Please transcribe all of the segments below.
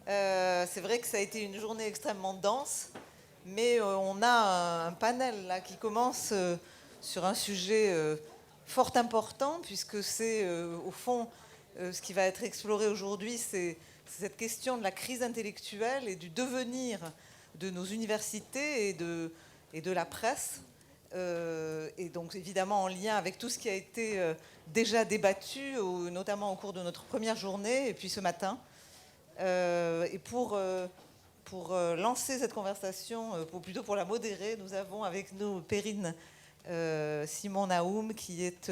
C'est vrai que ça a été une journée extrêmement dense, mais on a un panel là qui commence sur un sujet fort important, puisque c'est au fond ce qui va être exploré aujourd'hui, c'est cette question de la crise intellectuelle et du devenir de nos universités et de la presse. Et donc évidemment en lien avec tout ce qui a été déjà débattu, notamment au cours de notre première journée et puis ce matin. Et pour lancer cette conversation, plutôt pour la modérer, nous avons avec nous Perrine Simon Naoum, qui est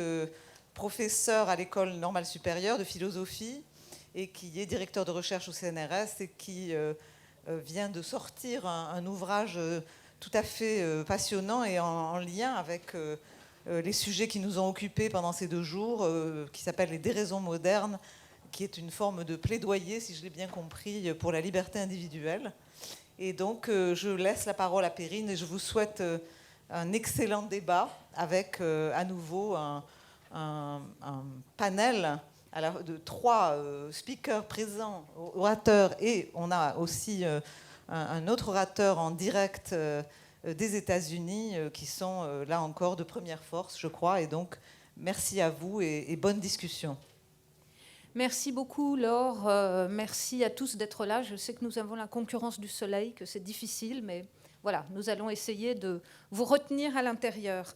professeure à l'École normale supérieure de philosophie et qui est directeur de recherche au CNRS et qui vient de sortir un ouvrage tout à fait passionnant et en lien avec les sujets qui nous ont occupés pendant ces 2 jours, qui s'appelle « Les déraisons modernes », qui est une forme de plaidoyer, si je l'ai bien compris, pour la liberté individuelle. Et donc, je laisse la parole à Perrine et je vous souhaite un excellent débat avec, à nouveau, un panel de 3 speakers présents, orateurs, et on a aussi un autre orateur en direct des États-Unis qui sont, là encore, de première force, je crois. Et donc, merci à vous et bonne discussion. Merci beaucoup, Laure. Merci à tous d'être là. Je sais que nous avons la concurrence du soleil, que c'est difficile, mais voilà, nous allons essayer de vous retenir à l'intérieur.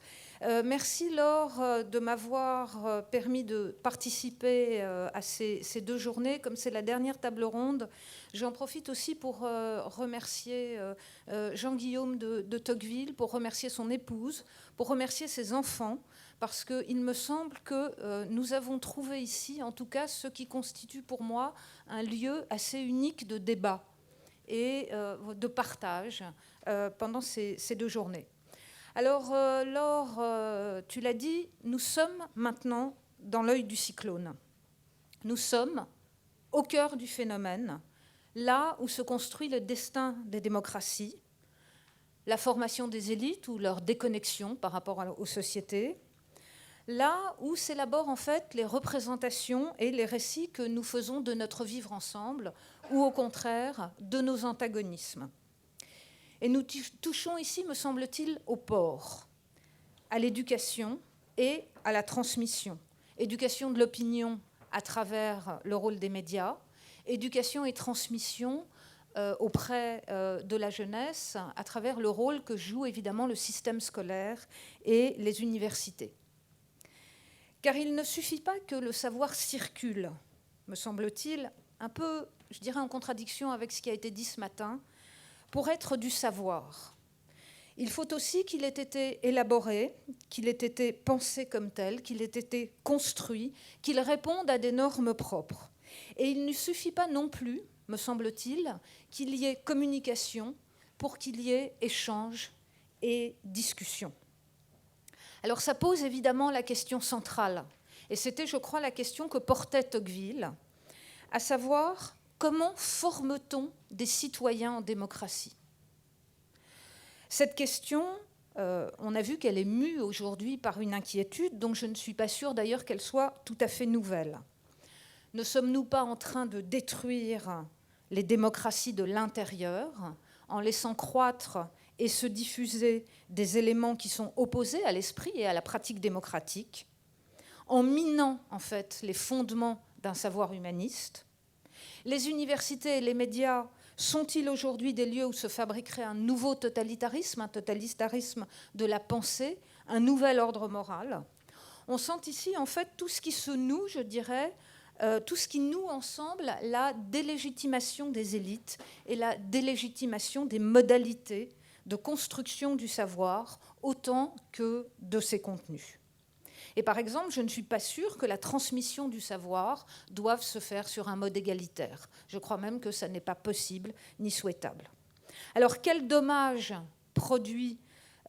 Merci, Laure, de m'avoir permis de participer à ces 2 journées. Comme c'est la dernière table ronde, j'en profite aussi pour remercier Jean-Guillaume de Tocqueville, pour remercier son épouse, pour remercier ses enfants, parce qu'il me semble que nous avons trouvé ici, en tout cas, ce qui constitue pour moi un lieu assez unique de débat et de partage pendant ces 2 journées. Alors, Laure, tu l'as dit, nous sommes maintenant dans l'œil du cyclone. Nous sommes au cœur du phénomène, là où se construit le destin des démocraties, la formation des élites ou leur déconnexion par rapport aux sociétés, là où s'élaborent en fait les représentations et les récits que nous faisons de notre vivre ensemble, ou au contraire de nos antagonismes. Et nous touchons ici, me semble-t-il, au port, à l'éducation et à la transmission. Éducation de l'opinion à travers le rôle des médias, éducation et transmission auprès de la jeunesse à travers le rôle que joue évidemment le système scolaire et les universités. Car il ne suffit pas que le savoir circule, me semble-t-il, un peu, je dirais, en contradiction avec ce qui a été dit ce matin, pour être du savoir. Il faut aussi qu'il ait été élaboré, qu'il ait été pensé comme tel, qu'il ait été construit, qu'il réponde à des normes propres. Et il ne suffit pas non plus, me semble-t-il, qu'il y ait communication pour qu'il y ait échange et discussion. Alors ça pose évidemment la question centrale, et c'était, je crois, la question que portait Tocqueville, à savoir comment forme-t-on des citoyens en démocratie ? Cette question, on a vu qu'elle est mue aujourd'hui par une inquiétude dont je ne suis pas sûre d'ailleurs qu'elle soit tout à fait nouvelle. Ne sommes-nous pas en train de détruire les démocraties de l'intérieur en laissant croître et se diffuser des éléments qui sont opposés à l'esprit et à la pratique démocratique, en minant en fait les fondements d'un savoir humaniste? Les universités et les médias sont-ils aujourd'hui des lieux où se fabriquerait un nouveau totalitarisme, un totalitarisme de la pensée, un nouvel ordre moral? On sent ici en fait tout ce qui se noue, je dirais, tout ce qui noue ensemble la délégitimation des élites et la délégitimation des modalités de construction du savoir autant que de ses contenus. Et par exemple, je ne suis pas sûre que la transmission du savoir doive se faire sur un mode égalitaire. Je crois même que ça n'est pas possible ni souhaitable. Alors, quel dommage produit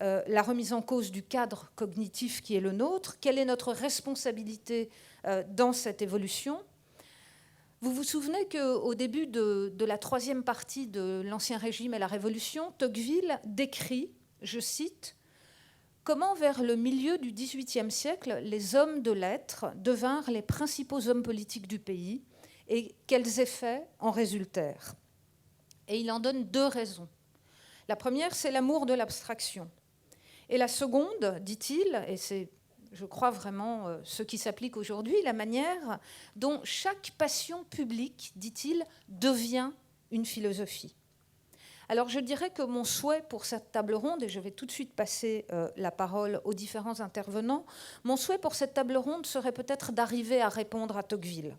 la remise en cause du cadre cognitif qui est le nôtre? Quelle est notre responsabilité dans cette évolution? Vous vous souvenez qu'au début de la 3e partie de l'Ancien Régime et la Révolution, Tocqueville décrit, je cite, « Comment vers le milieu du XVIIIe siècle, les hommes de lettres devinrent les principaux hommes politiques du pays et quels effets en résultèrent. Et il en donne 2 raisons. La première, c'est l'amour de l'abstraction. Et la seconde, dit-il, et c'est, je crois vraiment, ce qui s'applique aujourd'hui, la manière dont chaque passion publique, dit-il, devient une philosophie. Alors je dirais que mon souhait pour cette table ronde, et je vais tout de suite passer la parole aux différents intervenants, mon souhait pour cette table ronde serait peut-être d'arriver à répondre à Tocqueville,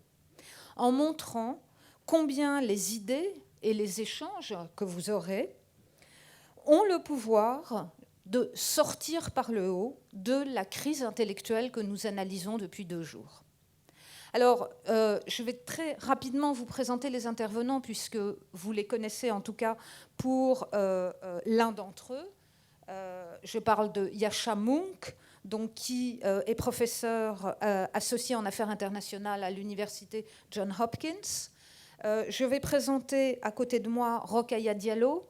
en montrant combien les idées et les échanges que vous aurez ont le pouvoir de sortir par le haut de la crise intellectuelle que nous analysons depuis 2 jours. Alors, je vais très rapidement vous présenter les intervenants, puisque vous les connaissez en tout cas pour l'un d'entre eux. Je parle de Yascha Mounk, donc, qui est professeur associé en affaires internationales à l'université Johns Hopkins. Je vais présenter à côté de moi Rokhaya Diallo,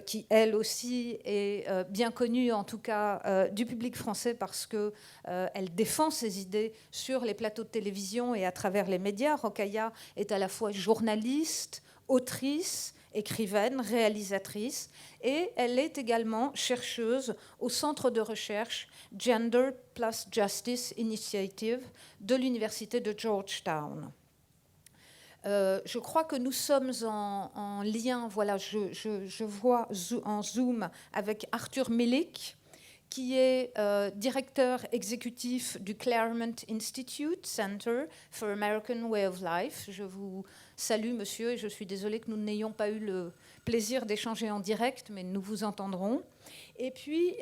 qui, elle aussi, est bien connue, en tout cas, du public français parce qu'elle défend ses idées sur les plateaux de télévision et à travers les médias. Rokhaya est à la fois journaliste, autrice, écrivaine, réalisatrice, et elle est également chercheuse au centre de recherche Gender plus Justice Initiative de l'université de Georgetown. Je crois que nous sommes en lien, voilà, je vois en Zoom avec Arthur Milik, qui est directeur exécutif du Claremont Institute Center for American Way of Life. Je vous salue, monsieur, et je suis désolée que nous n'ayons pas eu le plaisir d'échanger en direct, mais nous vous entendrons. Et puis,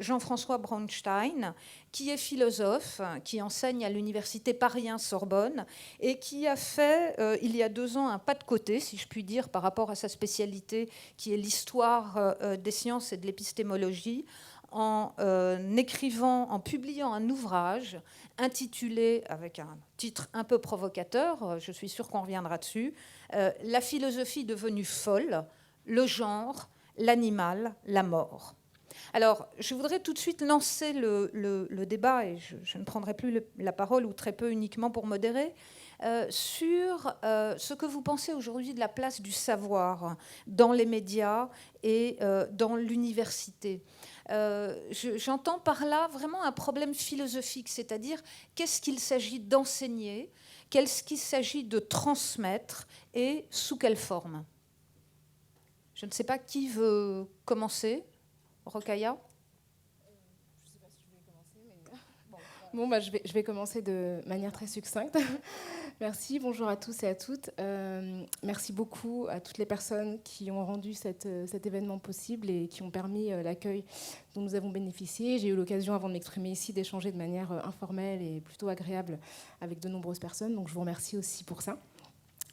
Jean-François Braunstein, qui est philosophe, qui enseigne à l'université Paris 1 Sorbonne et qui a fait, il y a 2 ans, un pas de côté, si je puis dire, par rapport à sa spécialité, qui est l'histoire des sciences et de l'épistémologie, en publiant un ouvrage intitulé, avec un titre un peu provocateur, je suis sûre qu'on reviendra dessus, La philosophie devenue folle, le genre, l'animal, la mort. Alors, je voudrais tout de suite lancer le débat, et je ne prendrai plus la parole, ou très peu, uniquement pour modérer, sur ce que vous pensez aujourd'hui de la place du savoir dans les médias et dans l'université. J'entends par là vraiment un problème philosophique, c'est-à-dire qu'est-ce qu'il s'agit d'enseigner, qu'est-ce qu'il s'agit de transmettre et sous quelle forme. Je ne sais pas qui veut commencer. Rokhaya ? Je ne sais pas si je vais commencer, mais bon, je vais commencer de manière très succincte. Merci, bonjour à tous et à toutes. Merci beaucoup à toutes les personnes qui ont rendu cet événement possible et qui ont permis l'accueil dont nous avons bénéficié. J'ai eu l'occasion, avant de m'exprimer ici, d'échanger de manière informelle et plutôt agréable avec de nombreuses personnes, donc je vous remercie aussi pour ça.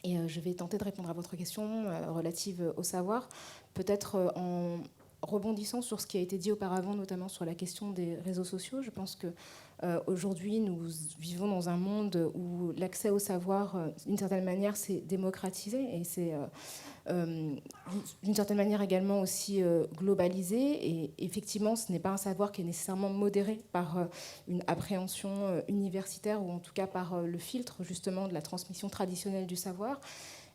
Et je vais tenter de répondre à votre question relative au savoir, peut-être en rebondissant sur ce qui a été dit auparavant, notamment sur la question des réseaux sociaux. Je pense qu'aujourd'hui, nous vivons dans un monde où l'accès au savoir, d'une certaine manière, s'est démocratisé et c'est d'une certaine manière également aussi globalisé. Et effectivement, ce n'est pas un savoir qui est nécessairement modéré par une appréhension universitaire ou en tout cas par le filtre justement de la transmission traditionnelle du savoir.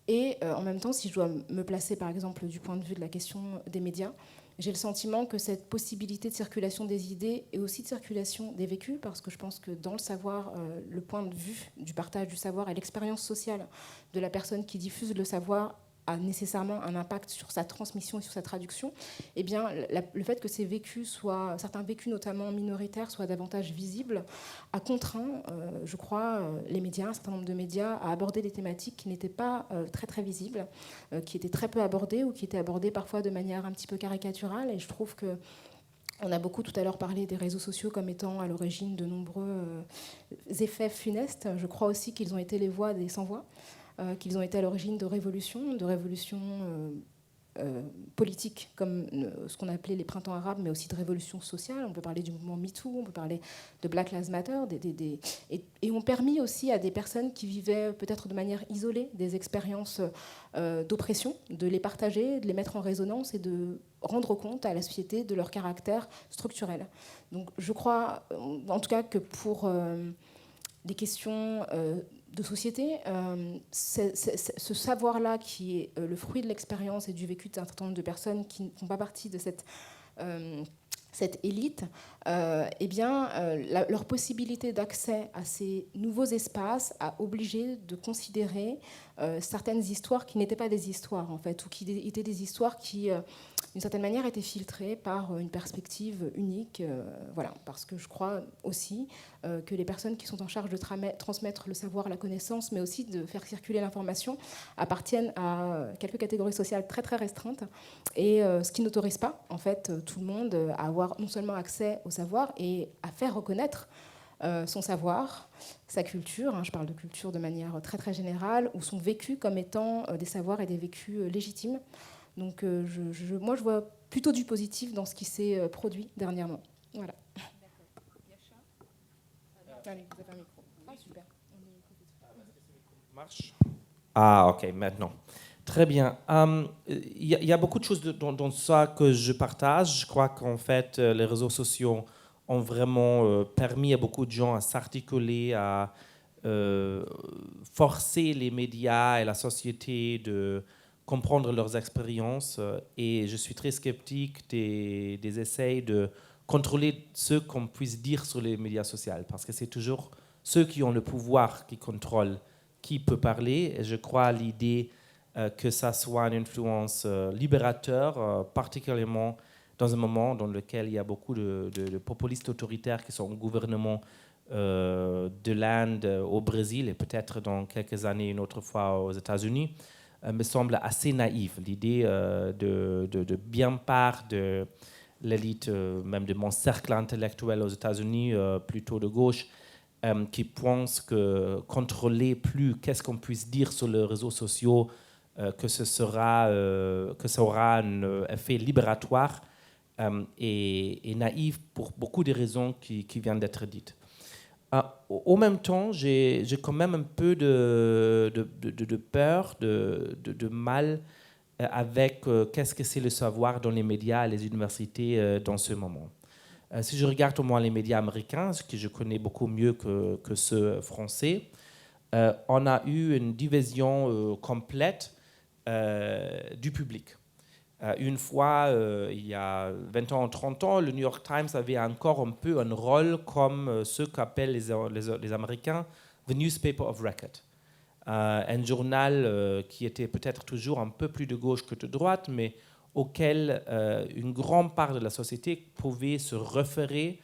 Et en même temps, si je dois me placer par exemple du point de vue de la question des médias, j'ai le sentiment que cette possibilité de circulation des idées et aussi de circulation des vécus, parce que je pense que dans le savoir, le point de vue du partage du savoir et l'expérience sociale de la personne qui diffuse le savoir a nécessairement un impact sur sa transmission et sur sa traduction, eh bien, le fait que ces vécus certains vécus notamment minoritaires, soient davantage visibles, a contraint, je crois, les médias, un certain nombre de médias, à aborder des thématiques qui n'étaient pas très très visibles, qui étaient très peu abordées ou qui étaient abordées parfois de manière un petit peu caricaturale. Et je trouve que on a beaucoup tout à l'heure parlé des réseaux sociaux comme étant à l'origine de nombreux effets funestes. Je crois aussi qu'ils ont été les voix des sans-voix, qu'ils ont été à l'origine de révolutions politiques comme ce qu'on appelait les printemps arabes, mais aussi de révolutions sociales. On peut parler du mouvement MeToo, on peut parler de Black Lives Matter, et ont permis aussi à des personnes qui vivaient peut-être de manière isolée des expériences d'oppression, de les partager, de les mettre en résonance et de rendre compte à la société de leur caractère structurel. Donc je crois en tout cas que pour des questions de société. Ce savoir-là qui est le fruit de l'expérience et du vécu d'un certain nombre de personnes qui ne font pas partie de cette élite, leur possibilité d'accès à ces nouveaux espaces a obligé de considérer certaines histoires qui n'étaient pas des histoires, en fait, ou qui étaient des histoires qui, d'une certaine manière, étaient filtrées par une perspective unique. Voilà, parce que je crois aussi que les personnes qui sont en charge de transmettre le savoir, la connaissance, mais aussi de faire circuler l'information, appartiennent à quelques catégories sociales très très restreintes, et ce qui n'autorise pas, en fait, tout le monde à avoir non seulement accès au savoir et à faire reconnaître son savoir, sa culture, je parle de culture de manière très très générale, ou son vécu comme étant des savoirs et des vécus légitimes. Donc moi je vois plutôt du positif dans ce qui s'est produit dernièrement. Voilà. Allez, vous avez un micro. Ah, super. Marche. Ah, ok, maintenant. Très bien. Il y a beaucoup de choses dans ça que je partage. Je crois qu'en fait, les réseaux sociaux ont vraiment permis à beaucoup de gens à s'articuler, à forcer les médias et la société de comprendre leurs expériences. Et je suis très sceptique des essais de contrôler ce qu'on puisse dire sur les médias sociaux, parce que c'est toujours ceux qui ont le pouvoir qui contrôlent qui peut parler. Et je crois à l'idée que ça soit une influence libérateur, particulièrement dans un moment dans lequel il y a beaucoup de populistes autoritaires qui sont au gouvernement de l'Inde, au Brésil et peut-être dans quelques années une autre fois aux États-Unis, me semble assez naïve. L'idée de bien part de l'élite, même de mon cercle intellectuel aux États-Unis, plutôt de gauche, qui pense que contrôler plus qu'est-ce qu'on puisse dire sur les réseaux sociaux, que ça aura un effet libératoire, et naïf pour beaucoup de raisons qui viennent d'être dites. Au même temps, j'ai quand même un peu de peur, de mal avec qu'est-ce que c'est le savoir dans les médias et les universités dans ce moment. Si je regarde au moins les médias américains, ce que je connais beaucoup mieux que ceux français, on a eu une division complète du public. Une fois, il y a 20 ans ou 30 ans, le New York Times avait encore un peu un rôle comme ce qu'appellent les Américains the newspaper of record. Un journal qui était peut-être toujours un peu plus de gauche que de droite, mais auquel une grande part de la société pouvait se référer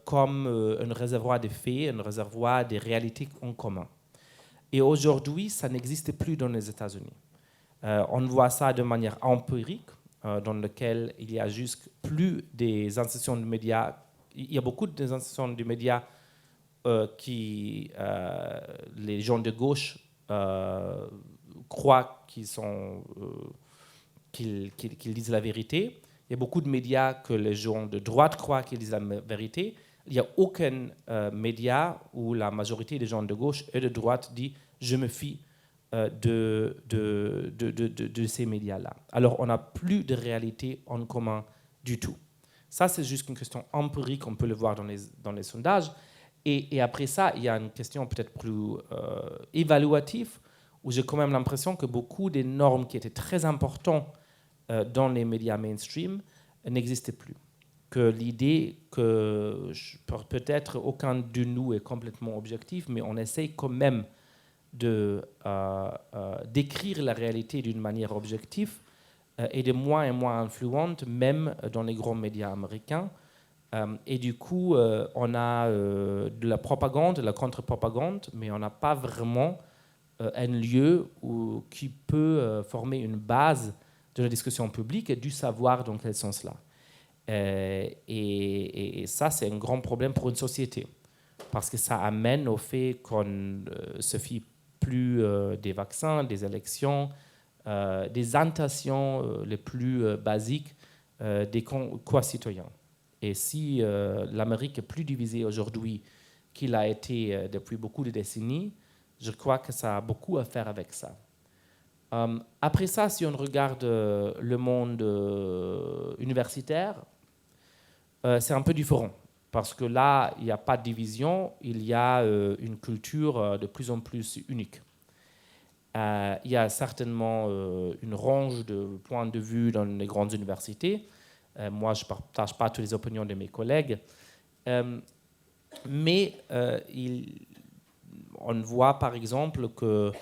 comme un réservoir de faits, un réservoir des réalités en commun. Et aujourd'hui, ça n'existe plus dans les États-Unis. On voit ça de manière empirique, dans laquelle il y a juste plus des institutions de médias. Il y a beaucoup d'institutions de médias qui les gens de gauche croient qu'ils disent la vérité. Il y a beaucoup de médias que les gens de droite croient qu'ils disent la vérité. Il n'y a aucun média où la majorité des gens de gauche et de droite dit « je me fie de ces médias-là ». Alors, on n'a plus de réalité en commun du tout. Ça, c'est juste une question empirique, on peut le voir dans les sondages. Et après ça, il y a une question peut-être plus évaluative, où j'ai quand même l'impression que beaucoup des normes qui étaient très importantes dans les médias mainstream n'existaient plus. Que l'idée que peut-être aucun de nous est complètement objectif, mais on essaye quand même d'écrire la réalité d'une manière objective, est de moins et moins influente, même dans les grands médias américains. Et du coup, on a de la propagande, de la contre-propagande, mais on n'a pas vraiment un lieu qui peut former une base de la discussion publique et du savoir dans quel sens-là. Et ça, c'est un grand problème pour une société, parce que ça amène au fait qu'on se fie plus des vaccins, des élections, des intentions les plus basiques des co-citoyens. Et si l'Amérique est plus divisée aujourd'hui qu'il a été depuis beaucoup de décennies, je crois que ça a beaucoup à faire avec ça. Après ça, si on regarde le monde universitaire, c'est un peu différent. Parce que là, il n'y a pas de division, il y a une culture de plus en plus unique. Il y a certainement une range de points de vue dans les grandes universités. Moi, je ne partage pas toutes les opinions de mes collègues. Mais on voit par exemple que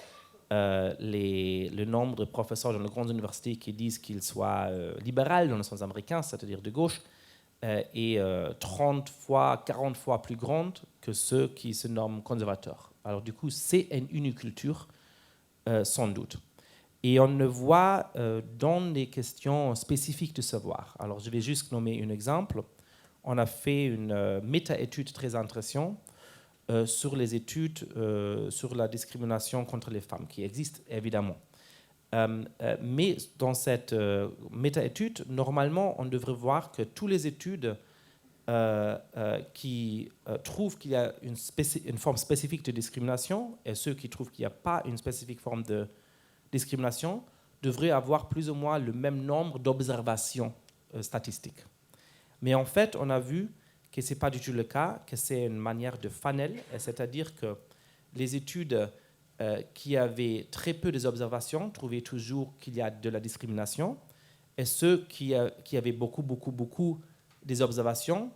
le nombre de professeurs dans les grandes universités qui disent qu'ils soient libéraux dans le sens américain, c'est-à-dire de gauche, est 30 fois, 40 fois plus grande que ceux qui se nomment conservateurs. Alors du coup, c'est une uniculture, sans doute. Et on le voit dans les questions spécifiques du savoir. Alors je vais juste nommer un exemple. On a fait une méta-étude très intéressante sur les études sur la discrimination contre les femmes, qui existent évidemment. Mais dans cette méta-étude, normalement, on devrait voir que toutes les études qui trouvent qu'il y a une forme spécifique de discrimination et ceux qui trouvent qu'il n'y a pas une spécifique forme de discrimination devraient avoir plus ou moins le même nombre d'observations statistiques. Mais en fait, on a vu que ce n'est pas du tout le cas, que c'est une manière de funnel, c'est-à-dire que les études qui avaient très peu d'observations trouvaient toujours qu'il y a de la discrimination, et ceux qui avaient beaucoup des observations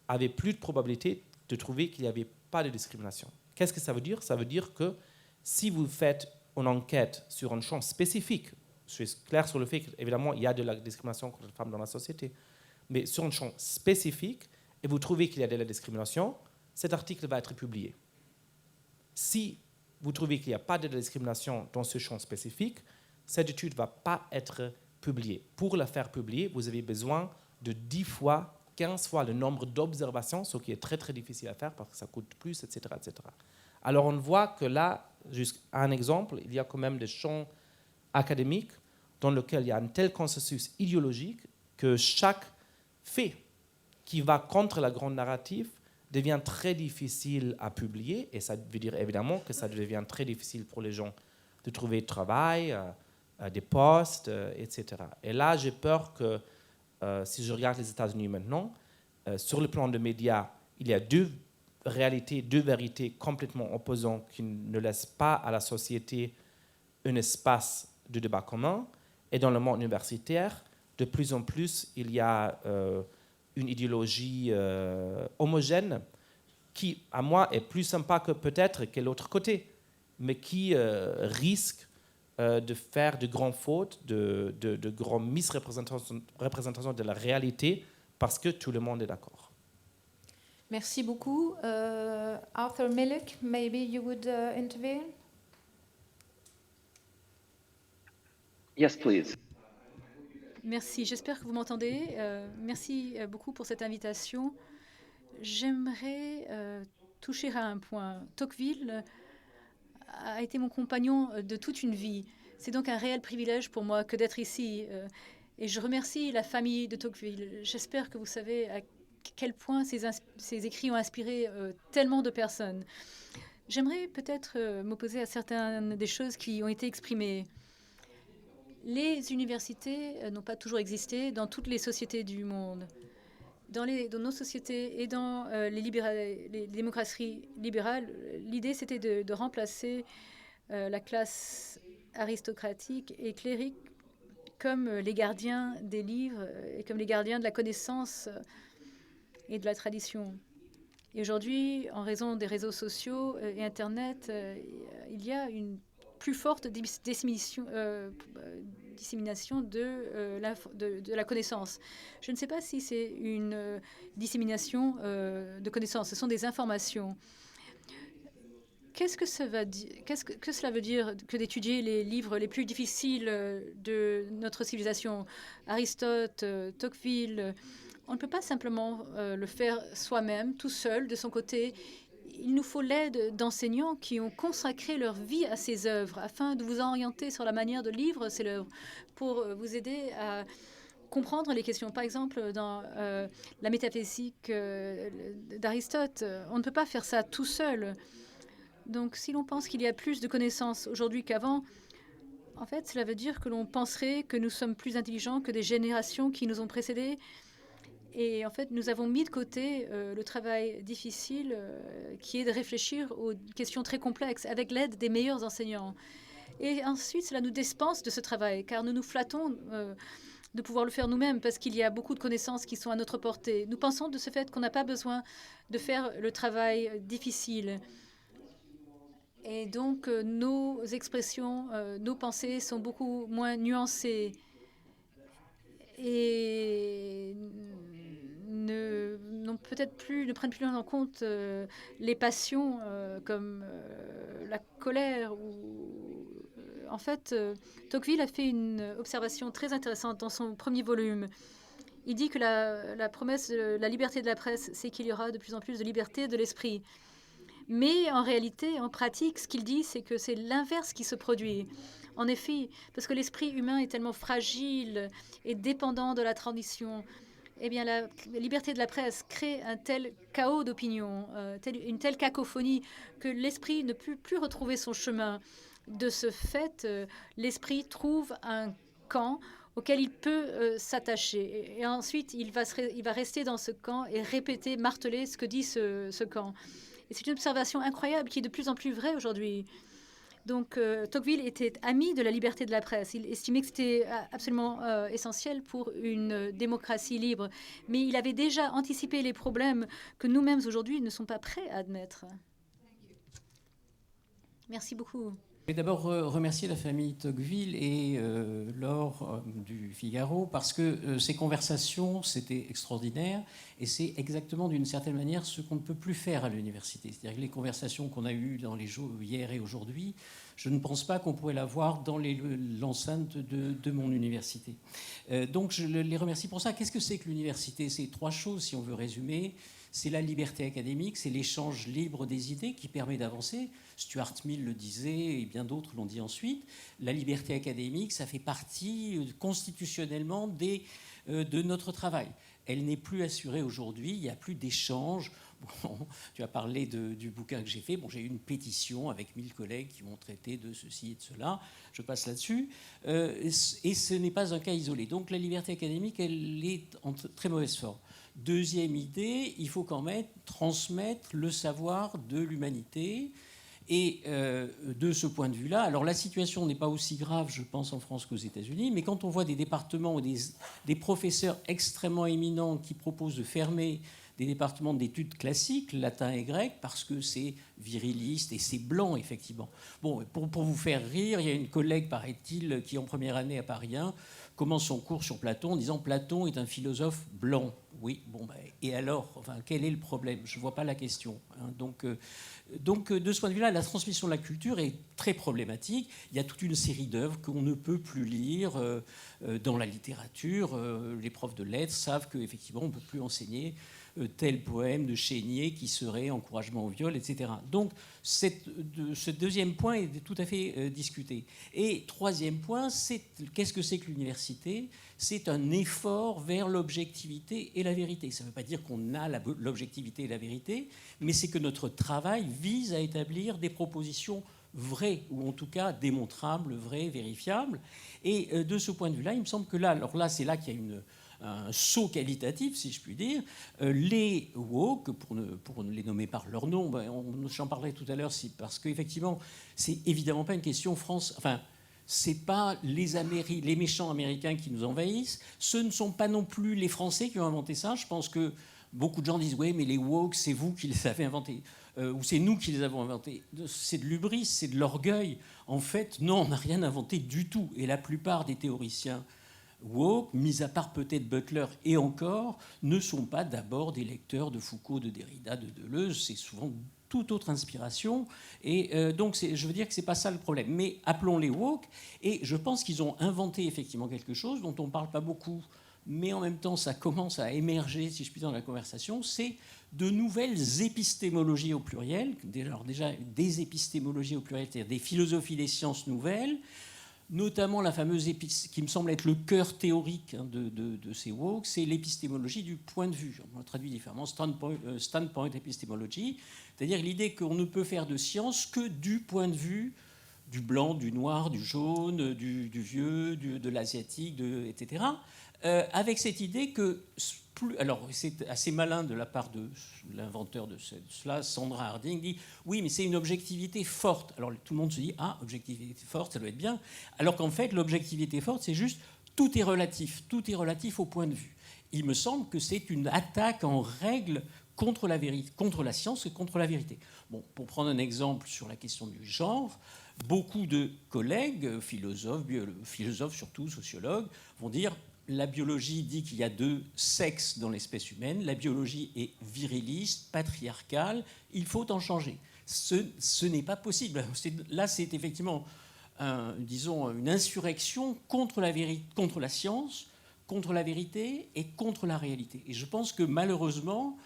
avaient plus de probabilité de trouver qu'il n'y avait pas de discrimination. Qu'est-ce que ça veut dire? Ça veut dire que si vous faites une enquête sur un champ spécifique, je suis clair sur le fait qu'évidemment, il y a de la discrimination contre les femmes dans la société, mais sur un champ spécifique, et vous trouvez qu'il y a de la discrimination, cet article va être publié. Si vous trouvez qu'il n'y a pas de discrimination dans ce champ spécifique, cette étude ne va pas être publiée. Pour la faire publier, vous avez besoin de 10 fois, 15 fois le nombre d'observations, ce qui est très très difficile à faire parce que ça coûte plus, etc., etc. Alors on voit que là, juste un exemple, il y a quand même des champs académiques dans lesquels il y a un tel consensus idéologique que chaque fait qui va contre la grande narrative devient très difficile à publier, et ça veut dire évidemment que ça devient très difficile pour les gens de trouver du travail, des postes, etc. Et là, j'ai peur que, si je regarde les États-Unis maintenant, sur le plan des médias, il y a deux réalités, deux vérités complètement opposantes qui ne laissent pas à la société un espace de débat commun. Et dans le monde universitaire, de plus en plus, il y a une idéologie homogène qui, à moi, est plus sympa que peut-être que l'autre côté, mais qui risque de faire de grandes fautes, de grandes misreprésentations de la réalité, parce que tout le monde est d'accord. Merci beaucoup. Arthur Milik, maybe you would intervene? Yes, please. Merci, j'espère que vous m'entendez. Merci beaucoup pour cette invitation. J'aimerais toucher à un point. Tocqueville a été mon compagnon de toute une vie. C'est donc un réel privilège pour moi que d'être ici. Et je remercie la famille de Tocqueville. J'espère que vous savez à quel point ces écrits ont inspiré tellement de personnes. J'aimerais peut-être m'opposer à certaines des choses qui ont été exprimées. Les universités n'ont pas toujours existé dans toutes les sociétés du monde. Dans nos sociétés et dans les démocraties libérales, l'idée c'était de remplacer la classe aristocratique et clérique comme les gardiens des livres et comme les gardiens de la connaissance et de la tradition. Et aujourd'hui, en raison des réseaux sociaux et Internet, il y a une plus forte dissémination de la connaissance. Je ne sais pas si c'est une dissémination de connaissances, ce sont des informations. Qu'est-ce que cela veut dire que d'étudier les livres les plus difficiles de notre civilisation? Aristote, Tocqueville, on ne peut pas simplement le faire soi-même, tout seul, de son côté. Il nous faut l'aide d'enseignants qui ont consacré leur vie à ces œuvres afin de vous orienter sur la manière de lire ces œuvres pour vous aider à comprendre les questions. Par exemple, dans la métaphysique d'Aristote, on ne peut pas faire ça tout seul. Donc, si l'on pense qu'il y a plus de connaissances aujourd'hui qu'avant, en fait, cela veut dire que l'on penserait que nous sommes plus intelligents que des générations qui nous ont précédés Et en fait, nous avons mis de côté le travail difficile qui est de réfléchir aux questions très complexes avec l'aide des meilleurs enseignants. Et ensuite, cela nous dispense de ce travail, car nous nous flattons de pouvoir le faire nous-mêmes, parce qu'il y a beaucoup de connaissances qui sont à notre portée. Nous pensons de ce fait qu'on n'a pas besoin de faire le travail difficile. Et donc, nos expressions, nos pensées sont beaucoup moins nuancées et ne prennent plus en compte les passions comme la colère. En fait, Tocqueville a fait une observation très intéressante dans son premier volume. Il dit que la promesse de la liberté de la presse, c'est qu'il y aura de plus en plus de liberté de l'esprit. Mais en réalité, en pratique, ce qu'il dit, c'est que c'est l'inverse qui se produit. En effet, parce que l'esprit humain est tellement fragile et dépendant de la tradition, eh bien, la liberté de la presse crée un tel chaos d'opinion, une telle cacophonie, que l'esprit ne peut plus retrouver son chemin. De ce fait, l'esprit trouve un camp auquel il peut s'attacher. Et ensuite, il va rester dans ce camp et répéter, marteler ce que dit ce camp. Et c'est une observation incroyable qui est de plus en plus vraie aujourd'hui. Donc, Tocqueville était ami de la liberté de la presse. Il estimait que c'était absolument essentiel pour une démocratie libre. Mais il avait déjà anticipé les problèmes que nous-mêmes aujourd'hui ne sommes pas prêts à admettre. Merci beaucoup. Je vais d'abord remercier la famille Tocqueville et Laure du Figaro parce que ces conversations, c'était extraordinaire et c'est exactement d'une certaine manière ce qu'on ne peut plus faire à l'université. C'est-à-dire que les conversations qu'on a eues dans les jours hier et aujourd'hui, je ne pense pas qu'on pourrait l'avoir dans l'enceinte de mon université. Donc je les remercie pour ça. Qu'est-ce que c'est que l'université? C'est trois choses si on veut résumer. C'est la liberté académique, c'est l'échange libre des idées qui permet d'avancer. Stuart Mill le disait et bien d'autres l'ont dit ensuite. La liberté académique, ça fait partie constitutionnellement de notre travail. Elle n'est plus assurée aujourd'hui, il n'y a plus d'échange. Bon, tu as parlé du bouquin que j'ai fait. Bon, j'ai eu une pétition avec 1000 collègues qui m'ont traité de ceci et de cela. Je passe là-dessus. Et ce n'est pas un cas isolé. Donc la liberté académique, elle est en très mauvaise forme. Deuxième idée, il faut quand même transmettre le savoir de l'humanité. Et de ce point de vue-là, alors la situation n'est pas aussi grave, je pense, en France qu'aux États-Unis, mais quand on voit des départements ou des professeurs extrêmement éminents qui proposent de fermer des départements d'études classiques, latin et grec, parce que c'est viriliste et c'est blanc, effectivement. Bon, pour vous faire rire, il y a une collègue, paraît-il, qui en première année à Paris 1 commence son cours sur Platon en disant « Platon est un philosophe blanc ». Oui, bon, ben, et alors, enfin, quel est le problème? Je ne vois pas la question. Hein. Donc, de ce point de vue-là, la transmission de la culture est très problématique. Il y a toute une série d'œuvres qu'on ne peut plus lire dans la littérature. Les profs de lettres savent qu'effectivement, on ne peut plus enseigner tel poème de Chénier qui serait encouragement au viol, etc. Donc, ce deuxième point est tout à fait discuté. Et troisième point, qu'est-ce que c'est que l'université? C'est un effort vers l'objectivité et la vérité. Ça ne veut pas dire qu'on a l'objectivité et la vérité, mais c'est que notre travail vise à établir des propositions vraies, ou en tout cas démontrables, vraies, vérifiables. Et de ce point de vue-là, il me semble que là, alors là, c'est là qu'il y a un saut qualitatif, si je puis dire. Les woke, pour les nommer par leur nom, j'en parlais tout à l'heure, parce qu'effectivement, c'est évidemment pas une question France. Enfin, c'est pas les méchants américains qui nous envahissent. Ce ne sont pas non plus les Français qui ont inventé ça. Je pense que beaucoup de gens disent oui, mais les woke, c'est vous qui les avez inventés. Ou c'est nous qui les avons inventés. C'est de l'hubris, c'est de l'orgueil. En fait, non, on n'a rien inventé du tout. Et la plupart des théoriciens woke, mis à part peut-être Butler et encore, ne sont pas d'abord des lecteurs de Foucault, de Derrida, de Deleuze. C'est souvent toute autre inspiration. Et donc, je veux dire que ce n'est pas ça le problème. Mais appelons-les woke. Et je pense qu'ils ont inventé effectivement quelque chose dont on ne parle pas beaucoup, mais en même temps, ça commence à émerger, si je puis dire, dans la conversation. C'est de nouvelles épistémologies au pluriel. Alors déjà, des épistémologies au pluriel, c'est-à-dire des philosophies des sciences nouvelles, notamment la fameuse qui me semble être le cœur théorique de ces woke, c'est l'épistémologie du point de vue. On le traduit différemment, standpoint epistemology, c'est-à-dire l'idée qu'on ne peut faire de science que du point de vue du blanc, du noir, du jaune, du vieux, de l'asiatique, etc. Avec cette idée que Alors, c'est assez malin de la part de l'inventeur de cela, Sandra Harding, dit oui, mais c'est une objectivité forte. Alors, tout le monde se dit ah, objectivité forte, ça doit être bien. Alors qu'en fait, l'objectivité forte, c'est juste tout est relatif au point de vue. Il me semble que c'est une attaque en règle contre la vérité, contre la science et contre la vérité. Bon, pour prendre un exemple sur la question du genre, beaucoup de collègues, philosophes surtout, sociologues, vont dire la biologie dit qu'il y a 2 sexes dans l'espèce humaine, la biologie est viriliste, patriarcale, il faut en changer. Ce n'est pas possible. Là, c'est effectivement, disons, une insurrection contre la vérité, contre la science, contre la vérité et contre la réalité. Et je pense que malheureusement,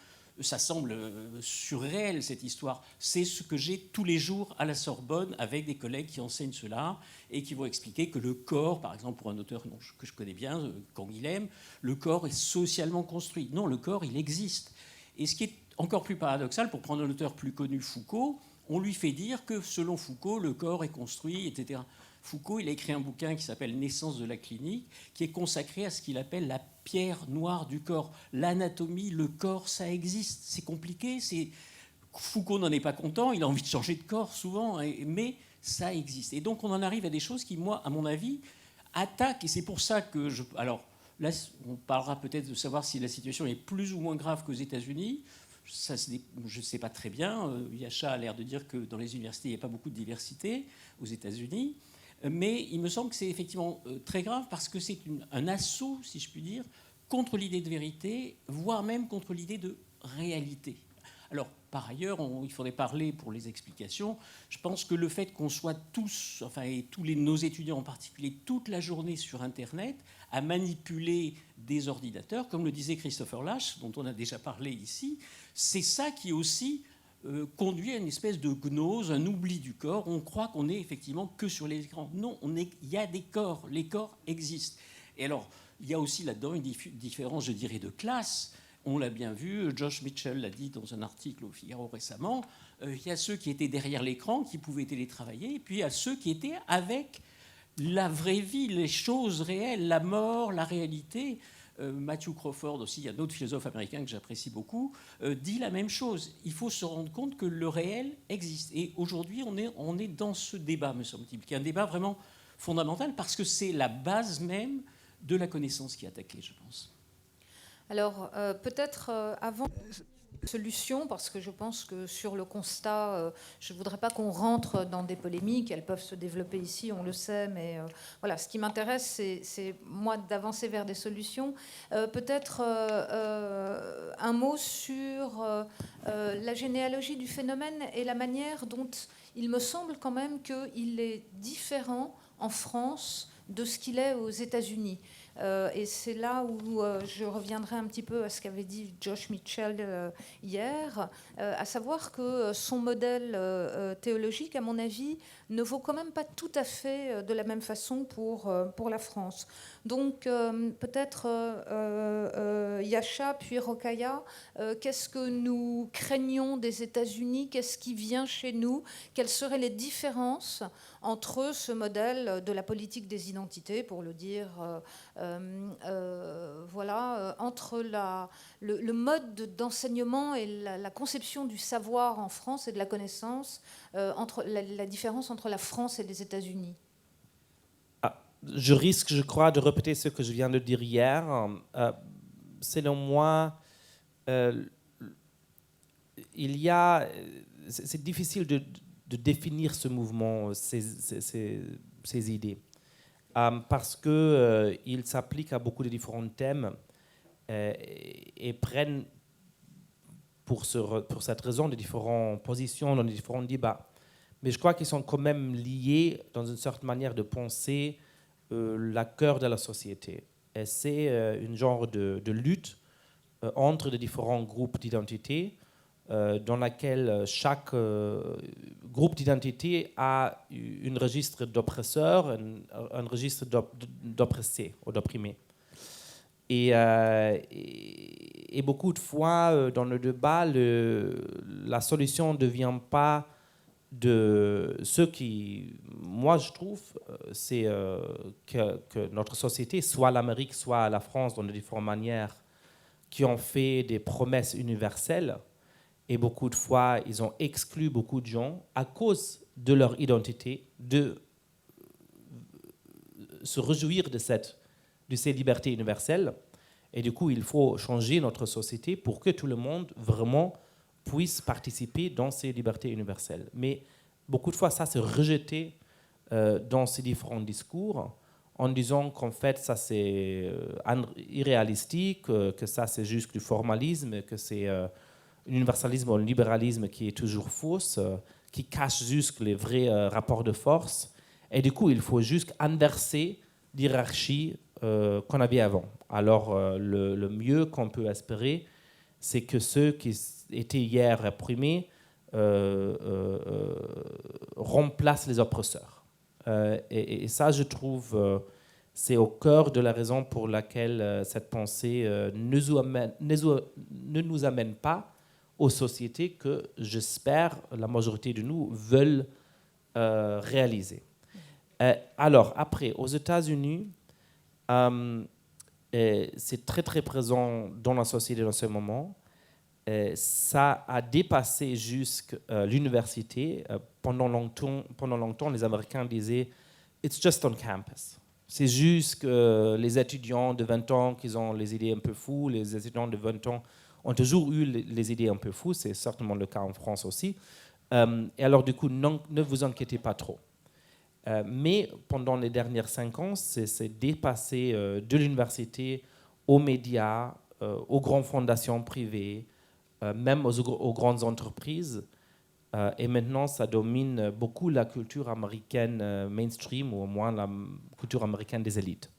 ça semble surréel cette histoire. C'est ce que j'ai tous les jours à la Sorbonne avec des collègues qui enseignent cela et qui vont expliquer que le corps, par exemple pour un auteur que je connais bien, Canguilhem, le corps est socialement construit. Non, le corps, il existe. Et ce qui est encore plus paradoxal, pour prendre un auteur plus connu, Foucault, on lui fait dire que selon Foucault, le corps est construit, etc. Foucault, il a écrit un bouquin qui s'appelle « Naissance de la clinique », qui est consacré à ce qu'il appelle la pierre noire du corps. L'anatomie, le corps, ça existe. C'est compliqué. Foucault n'en est pas content. Il a envie de changer de corps souvent, mais ça existe. Et donc, on en arrive à des choses qui, moi, à mon avis, attaquent. Et c'est pour ça que Alors, là, on parlera peut-être de savoir si la situation est plus ou moins grave qu'aux États-Unis. Ça, je ne sais pas très bien. Yasha a l'air de dire que dans les universités, il n'y a pas beaucoup de diversité aux États-Unis. Mais il me semble que c'est effectivement très grave parce que c'est un assaut, si je puis dire, contre l'idée de vérité, voire même contre l'idée de réalité. Alors, par ailleurs, il faudrait parler pour les explications. Je pense que le fait qu'on soit tous, enfin, et nos étudiants en particulier, toute la journée sur Internet, à manipuler des ordinateurs, comme le disait Christopher Lasch, dont on a déjà parlé ici, c'est ça qui aussi conduit à une espèce de gnose, un oubli du corps. On croit qu'on est effectivement que sur les écrans. Non, il y a des corps. Les corps existent. Et alors, il y a aussi là-dedans une différence, je dirais, de classe. On l'a bien vu, Josh Mitchell l'a dit dans un article au Figaro récemment, il y a ceux qui étaient derrière l'écran, qui pouvaient télétravailler, et puis il y a ceux qui étaient avec la vraie vie, les choses réelles, la mort, la réalité. Matthew Crawford aussi, il y a d'autres philosophes américains que j'apprécie beaucoup, dit la même chose. Il faut se rendre compte que le réel existe. Et aujourd'hui, on est dans ce débat, me semble-t-il, qui est un débat vraiment fondamental, parce que c'est la base même de la connaissance qui est attaquée, je pense. Alors, peut-être avant solution, parce que je pense que sur le constat, je ne voudrais pas qu'on rentre dans des polémiques, elles peuvent se développer ici, on le sait, mais voilà, ce qui m'intéresse, c'est moi d'avancer vers des solutions. Peut-être un mot sur la généalogie du phénomène et la manière dont il me semble quand même qu'il est différent en France de ce qu'il est aux États-Unis. Et c'est là où je reviendrai un petit peu à ce qu'avait dit Josh Mitchell hier, à savoir que son modèle théologique, à mon avis, ne vaut quand même pas tout à fait de la même façon pour la France. Donc peut-être Yasha puis Rokhaya, qu'est-ce que nous craignons des États-Unis? Qu'est-ce qui vient chez nous? Quelles seraient les différences entre ce modèle de la politique des identités, pour le dire, voilà, entre le mode d'enseignement et la conception du savoir en France et de la connaissance, entre la différence entre la France et les États-Unis? Je risque, je crois, de répéter ce que je viens de dire hier. Selon moi, c'est difficile de définir ce mouvement, ces idées, parce qu'ils s'appliquent à beaucoup de différents thèmes et prennent, pour cette raison, de différentes positions dans de différents débats. Mais je crois qu'ils sont quand même liés dans une certaine manière de penser la cœur de la société. Et c'est une genre de lutte entre les différents groupes d'identité, dans laquelle chaque groupe d'identité a un registre d'oppresseurs, un registre d'oppressés ou d'opprimés. Et beaucoup de fois, dans le débat, la solution ne devient pas de ce qui, moi je trouve, c'est que notre société, soit l'Amérique, soit la France, dans de différentes manières, qui ont fait des promesses universelles et beaucoup de fois, ils ont exclu beaucoup de gens à cause de leur identité, de se réjouir de ces libertés universelles. Et du coup, il faut changer notre société pour que tout le monde vraiment puisse participer dans ces libertés universelles. Mais beaucoup de fois, ça c'est rejeté dans ces différents discours en disant qu'en fait, ça c'est irréalistique, que ça c'est juste du formalisme, que c'est un universalisme ou un libéralisme qui est toujours fausse, qui cache juste les vrais rapports de force. Et du coup, il faut juste inverser l'hierarchie qu'on avait avant. Alors, le mieux qu'on peut espérer, c'est que ceux qui étaient hier réprimés remplacent les oppresseurs. Et ça, je trouve, c'est au cœur de la raison pour laquelle cette pensée ne nous amène pas aux sociétés que, j'espère, la majorité de nous veulent réaliser. Alors, après, aux États-Unis, c'est très, très présent dans la société dans ce moment. Ça a dépassé jusqu'à l'université. Pendant longtemps, les Américains disaient « It's just on campus ». C'est juste que les étudiants de 20 ans qui ont les idées un peu fous, les étudiants de 20 ans ont toujours eu les idées un peu fous. C'est certainement le cas en France aussi. Et alors, du coup, ne vous inquiétez pas trop. Mais pendant les dernières 5 ans, c'est dépassé de l'université aux médias, aux grandes fondations privées, même aux grandes entreprises. Et maintenant, ça domine beaucoup la culture américaine mainstream, ou au moins la culture américaine des élites.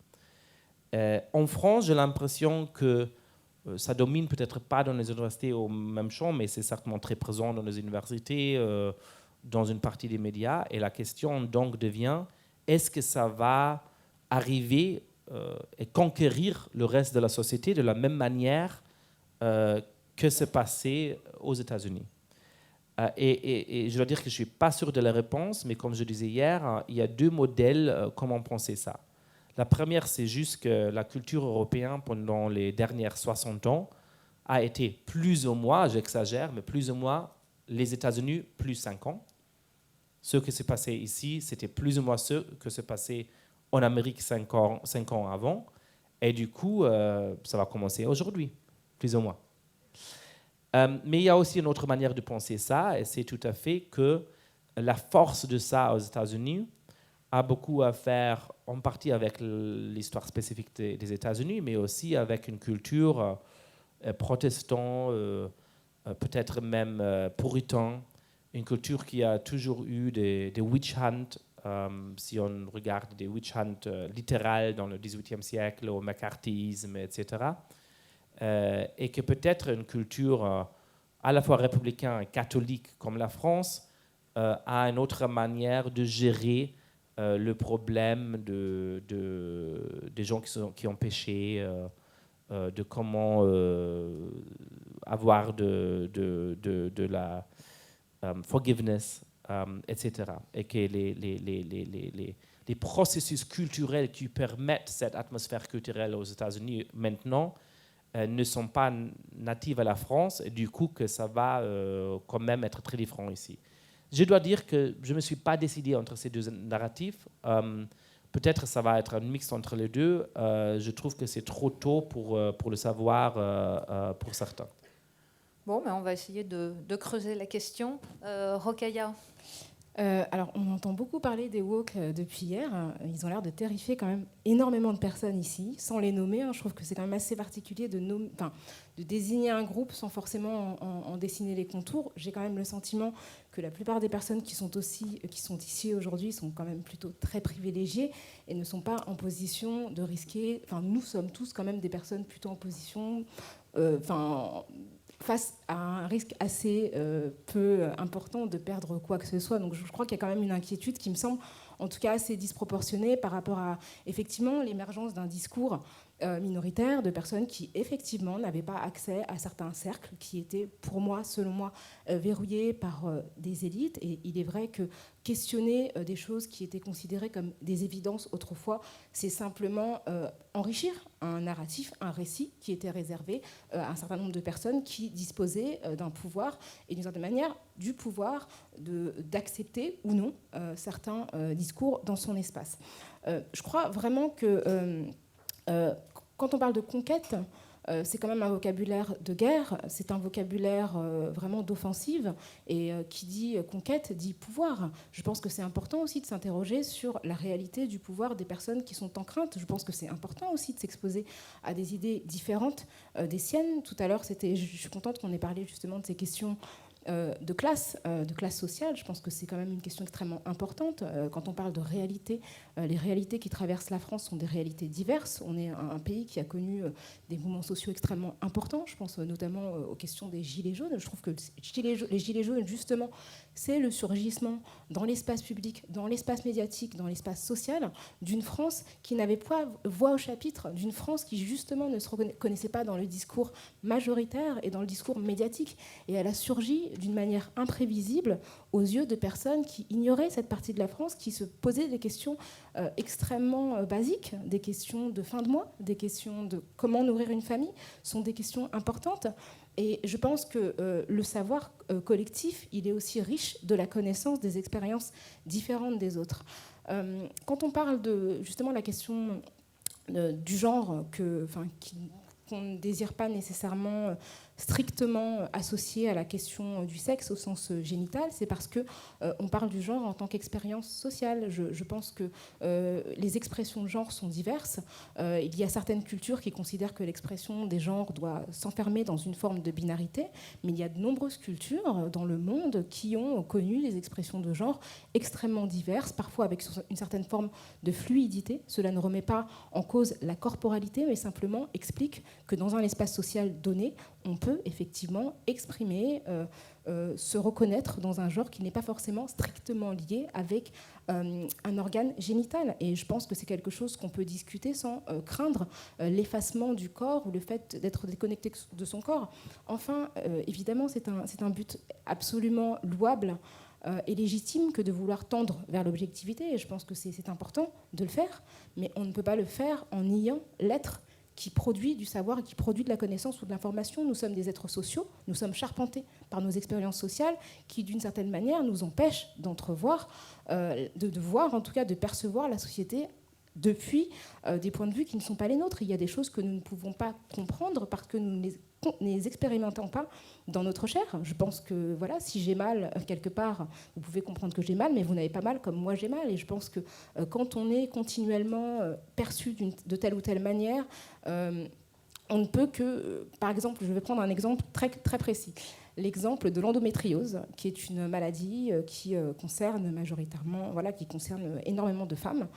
En France, j'ai l'impression que ça domine peut-être pas dans les universités au même champ, mais c'est certainement très présent dans les universités, dans une partie des médias. Et la question donc devient, est-ce que ça va arriver et conquérir le reste de la société de la même manière que c'est passé aux États-Unis? Et je dois dire que je ne suis pas sûr de la réponse, mais comme je disais hier, il y a 2 modèles comment penser ça. La première, c'est juste que la culture européenne, pendant les dernières 60 ans, a été plus ou moins, j'exagère, mais plus ou moins les États-Unis plus 5 ans. Ce qui s'est passé ici, c'était plus ou moins ce que s'est passé en Amérique 5 ans avant. Et du coup, ça va commencer aujourd'hui, plus ou moins. Mais il y a aussi une autre manière de penser ça, et c'est tout à fait que la force de ça aux États-Unis a beaucoup à faire en partie avec l'histoire spécifique des États-Unis, mais aussi avec une culture protestante, peut-être même puritain, une culture qui a toujours eu des witch hunts, si on regarde des witch hunts littérales dans le XVIIIe siècle, au macartisme, etc. Et que peut-être une culture à la fois républicaine et catholique comme la France a une autre manière de gérer le problème des gens qui ont péché, de comment avoir de la forgiveness, etc. Et que les processus culturels qui permettent cette atmosphère culturelle aux États-Unis maintenant ne sont pas natifs à la France, et du coup que ça va quand même être très différent ici. Je dois dire que je ne me suis pas décidé entre ces 2 narratifs. Peut-être ça va être un mix entre les 2. Je trouve que c'est trop tôt pour le savoir pour certains. Bon, mais on va essayer de creuser la question. Rokhaya. Alors, on entend beaucoup parler des woke depuis hier. Ils ont l'air de terrifier quand même énormément de personnes ici, sans les nommer. Je trouve que c'est quand même assez particulier de désigner un groupe sans forcément en dessiner les contours. J'ai quand même le sentiment que la plupart des personnes qui sont ici aujourd'hui sont quand même plutôt très privilégiées et ne sont pas en position de risquer. Enfin, nous sommes tous quand même des personnes plutôt en position... face à un risque assez peu important de perdre quoi que ce soit. Donc je crois qu'il y a quand même une inquiétude qui me semble en tout cas assez disproportionnée par rapport à effectivement l'émergence d'un discours minoritaires, de personnes qui effectivement n'avaient pas accès à certains cercles qui étaient, pour moi, selon moi, verrouillés par des élites. Et il est vrai que questionner des choses qui étaient considérées comme des évidences autrefois, c'est simplement enrichir un narratif, un récit qui était réservé à un certain nombre de personnes qui disposaient d'un pouvoir et d'une certaine manière du pouvoir d'accepter ou non certains discours dans son espace. Je crois vraiment que quand on parle de conquête, c'est quand même un vocabulaire de guerre, c'est un vocabulaire vraiment d'offensive, et qui dit conquête dit pouvoir. Je pense que c'est important aussi de s'interroger sur la réalité du pouvoir des personnes qui sont en crainte. Je pense que c'est important aussi de s'exposer à des idées différentes des siennes. Tout à l'heure, je suis contente qu'on ait parlé justement de ces questions de classe sociale. Je pense que c'est quand même une question extrêmement importante. Quand on parle de réalité, les réalités qui traversent la France sont des réalités diverses. On est un pays qui a connu des mouvements sociaux extrêmement importants. Je pense notamment aux questions des Gilets jaunes. Je trouve que les Gilets jaunes, justement, c'est le surgissement dans l'espace public, dans l'espace médiatique, dans l'espace social, d'une France qui n'avait pas voix au chapitre, d'une France qui, justement, ne se reconnaissait pas dans le discours majoritaire et dans le discours médiatique. Et elle a surgi d'une manière imprévisible aux yeux de personnes qui ignoraient cette partie de la France, qui se posaient des questions extrêmement basiques, des questions de fin de mois, des questions de comment nourrir une famille, sont des questions importantes. Et je pense que le savoir collectif, il est aussi riche de la connaissance des expériences différentes des autres. Quand on parle de justement la question du genre qu'on ne désire pas nécessairement strictement associé à la question du sexe au sens génital, c'est parce qu'on parle du genre en tant qu'expérience sociale. Je pense que les expressions de genre sont diverses. Il y a certaines cultures qui considèrent que l'expression des genres doit s'enfermer dans une forme de binarité, mais il y a de nombreuses cultures dans le monde qui ont connu des expressions de genre extrêmement diverses, parfois avec une certaine forme de fluidité. Cela ne remet pas en cause la corporalité, mais simplement explique que dans un espace social donné, on peut effectivement exprimer, se reconnaître dans un genre qui n'est pas forcément strictement lié avec un organe génital. Et je pense que c'est quelque chose qu'on peut discuter sans craindre l'effacement du corps ou le fait d'être déconnecté de son corps. Enfin, évidemment, c'est un but absolument louable et légitime que de vouloir tendre vers l'objectivité. Et je pense que c'est important de le faire, mais on ne peut pas le faire en niant l'être qui produit du savoir et qui produit de la connaissance ou de l'information. Nous sommes des êtres sociaux, nous sommes charpentés par nos expériences sociales qui, d'une certaine manière, nous empêchent d'entrevoir, de voir, en tout cas, de percevoir la société depuis des points de vue qui ne sont pas les nôtres. Il y a des choses que nous ne pouvons pas comprendre parce que nous ne les expérimentons pas dans notre chair. Je pense que voilà, si j'ai mal quelque part, vous pouvez comprendre que j'ai mal, mais vous n'avez pas mal comme moi j'ai mal. Et je pense que quand on est continuellement perçu de telle ou telle manière, on ne peut que, par exemple, je vais prendre un exemple très, très précis. L'exemple de l'endométriose, qui est une maladie qui concerne majoritairement, qui concerne énormément de femmes.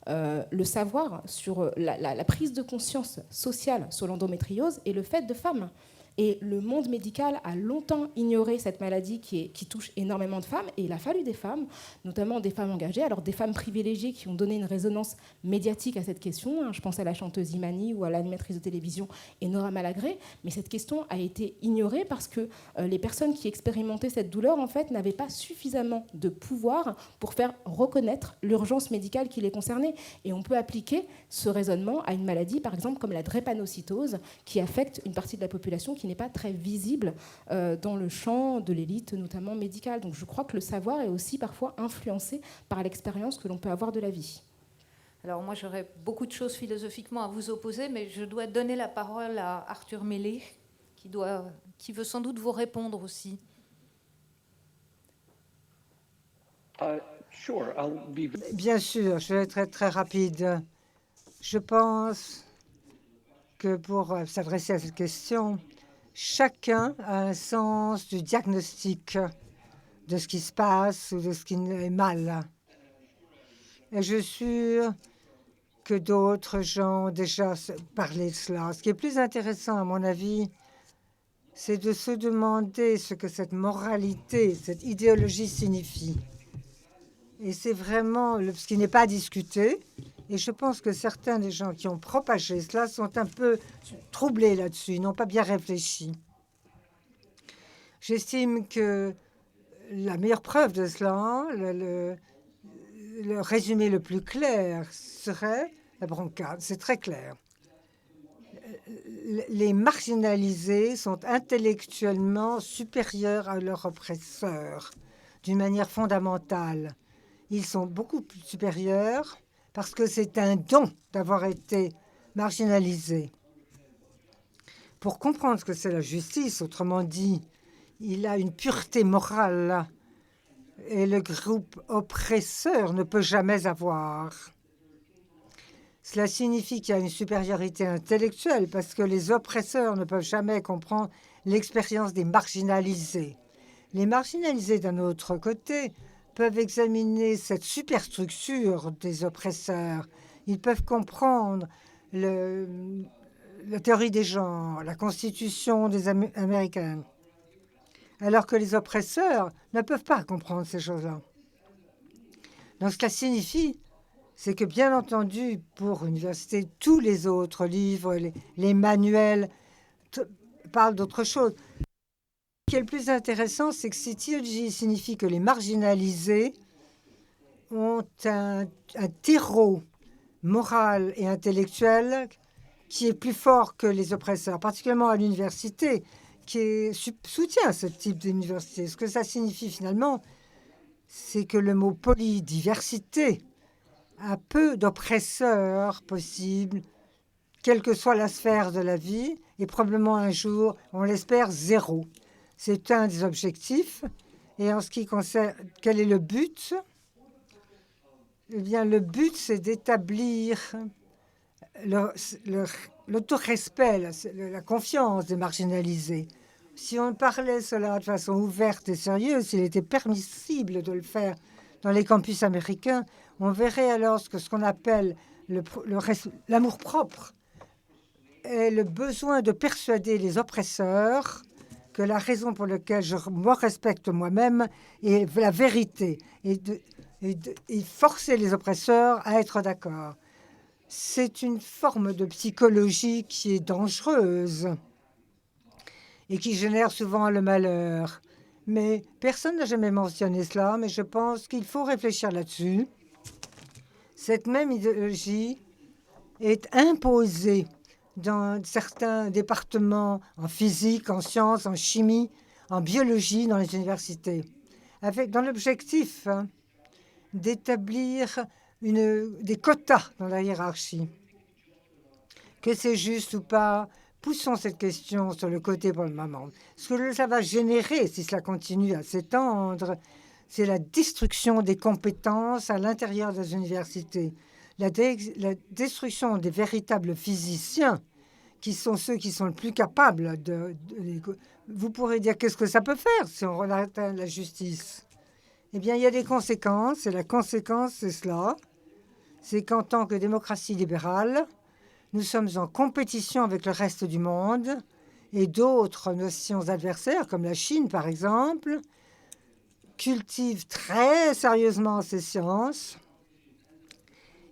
Le savoir sur la prise de conscience sociale sur l'endométriose est le fait de femmes. Et le monde médical a longtemps ignoré cette maladie qui touche énormément de femmes. Et il a fallu des femmes, notamment des femmes engagées, alors des femmes privilégiées qui ont donné une résonance médiatique à cette question. Je pense à la chanteuse Imani ou à l'animatrice de télévision Enora Malagré. Mais cette question a été ignorée parce que les personnes qui expérimentaient cette douleur, en fait, n'avaient pas suffisamment de pouvoir pour faire reconnaître l'urgence médicale qui les concernait. Et on peut appliquer ce raisonnement à une maladie, par exemple, comme la drépanocytose, qui affecte une partie de la population qui n'est pas très visible dans le champ de l'élite, notamment médicale. Donc je crois que le savoir est aussi parfois influencé par l'expérience que l'on peut avoir de la vie. Alors moi, j'aurais beaucoup de choses philosophiquement à vous opposer, mais je dois donner la parole à Arthur Mélé, qui veut sans doute vous répondre aussi. Bien sûr, je vais être très, très rapide. Je pense que pour s'adresser à cette question, chacun a un sens du diagnostic de ce qui se passe ou de ce qui est mal. Et je suis sûre que d'autres gens ont déjà parlé de cela. Ce qui est plus intéressant, à mon avis, c'est de se demander ce que cette moralité, cette idéologie signifie. Et c'est vraiment ce qui n'est pas discuté. Et je pense que certains des gens qui ont propagé cela sont un peu troublés là-dessus, ils n'ont pas bien réfléchi. J'estime que la meilleure preuve de cela, le résumé le plus clair serait la bronchade. C'est très clair. Les marginalisés sont intellectuellement supérieurs à leurs oppresseurs d'une manière fondamentale. Ils sont beaucoup plus supérieurs parce que c'est un don d'avoir été marginalisés. Pour comprendre ce que c'est la justice, autrement dit, il a une pureté morale là, et le groupe oppresseur ne peut jamais avoir. Cela signifie qu'il y a une supériorité intellectuelle parce que les oppresseurs ne peuvent jamais comprendre l'expérience des marginalisés. Les marginalisés, d'un autre côté, peuvent examiner cette superstructure des oppresseurs. Ils peuvent comprendre la théorie des genres, la constitution des Américains, alors que les oppresseurs ne peuvent pas comprendre ces choses-là. Donc, cela signifie, c'est que, bien entendu, pour l'université, tous les autres livres, les manuels parlent d'autre chose. Ce qui est le plus intéressant, c'est que si theology signifie que les marginalisés ont un terreau moral et intellectuel qui est plus fort que les oppresseurs, particulièrement à l'université, qui soutient ce type d'université. Ce que ça signifie finalement, c'est que le mot polydiversité a peu d'oppresseurs possibles, quelle que soit la sphère de la vie, et probablement un jour, on l'espère, zéro. C'est un des objectifs. Et en ce qui concerne quel est le but, eh bien, le but, c'est d'établir l'autorespect, la confiance des marginalisés. Si on parlait cela de façon ouverte et sérieuse, s'il était permissible de le faire dans les campus américains, on verrait alors ce qu'on appelle l'amour-propre et le besoin de persuader les oppresseurs que la raison pour laquelle je me respecte moi-même est la vérité et forcer les oppresseurs à être d'accord. C'est une forme de psychologie qui est dangereuse et qui génère souvent le malheur. Mais personne n'a jamais mentionné cela, mais je pense qu'il faut réfléchir là-dessus. Cette même idéologie est imposée dans certains départements en physique, en sciences, en chimie, en biologie dans les universités, dans l'objectif d'établir des quotas dans la hiérarchie. Que c'est juste ou pas, poussons cette question sur le côté pour le moment. Ce que ça va générer, si cela continue à s'étendre, c'est la destruction des compétences à l'intérieur des universités, la destruction des véritables physiciens, qui sont ceux qui sont le plus capables Vous pourrez dire qu'est-ce que ça peut faire si on atteint la justice? Eh bien, il y a des conséquences, et la conséquence, c'est cela. C'est qu'en tant que démocratie libérale, nous sommes en compétition avec le reste du monde et d'autres nations adversaires, comme la Chine, par exemple, cultivent très sérieusement ces sciences.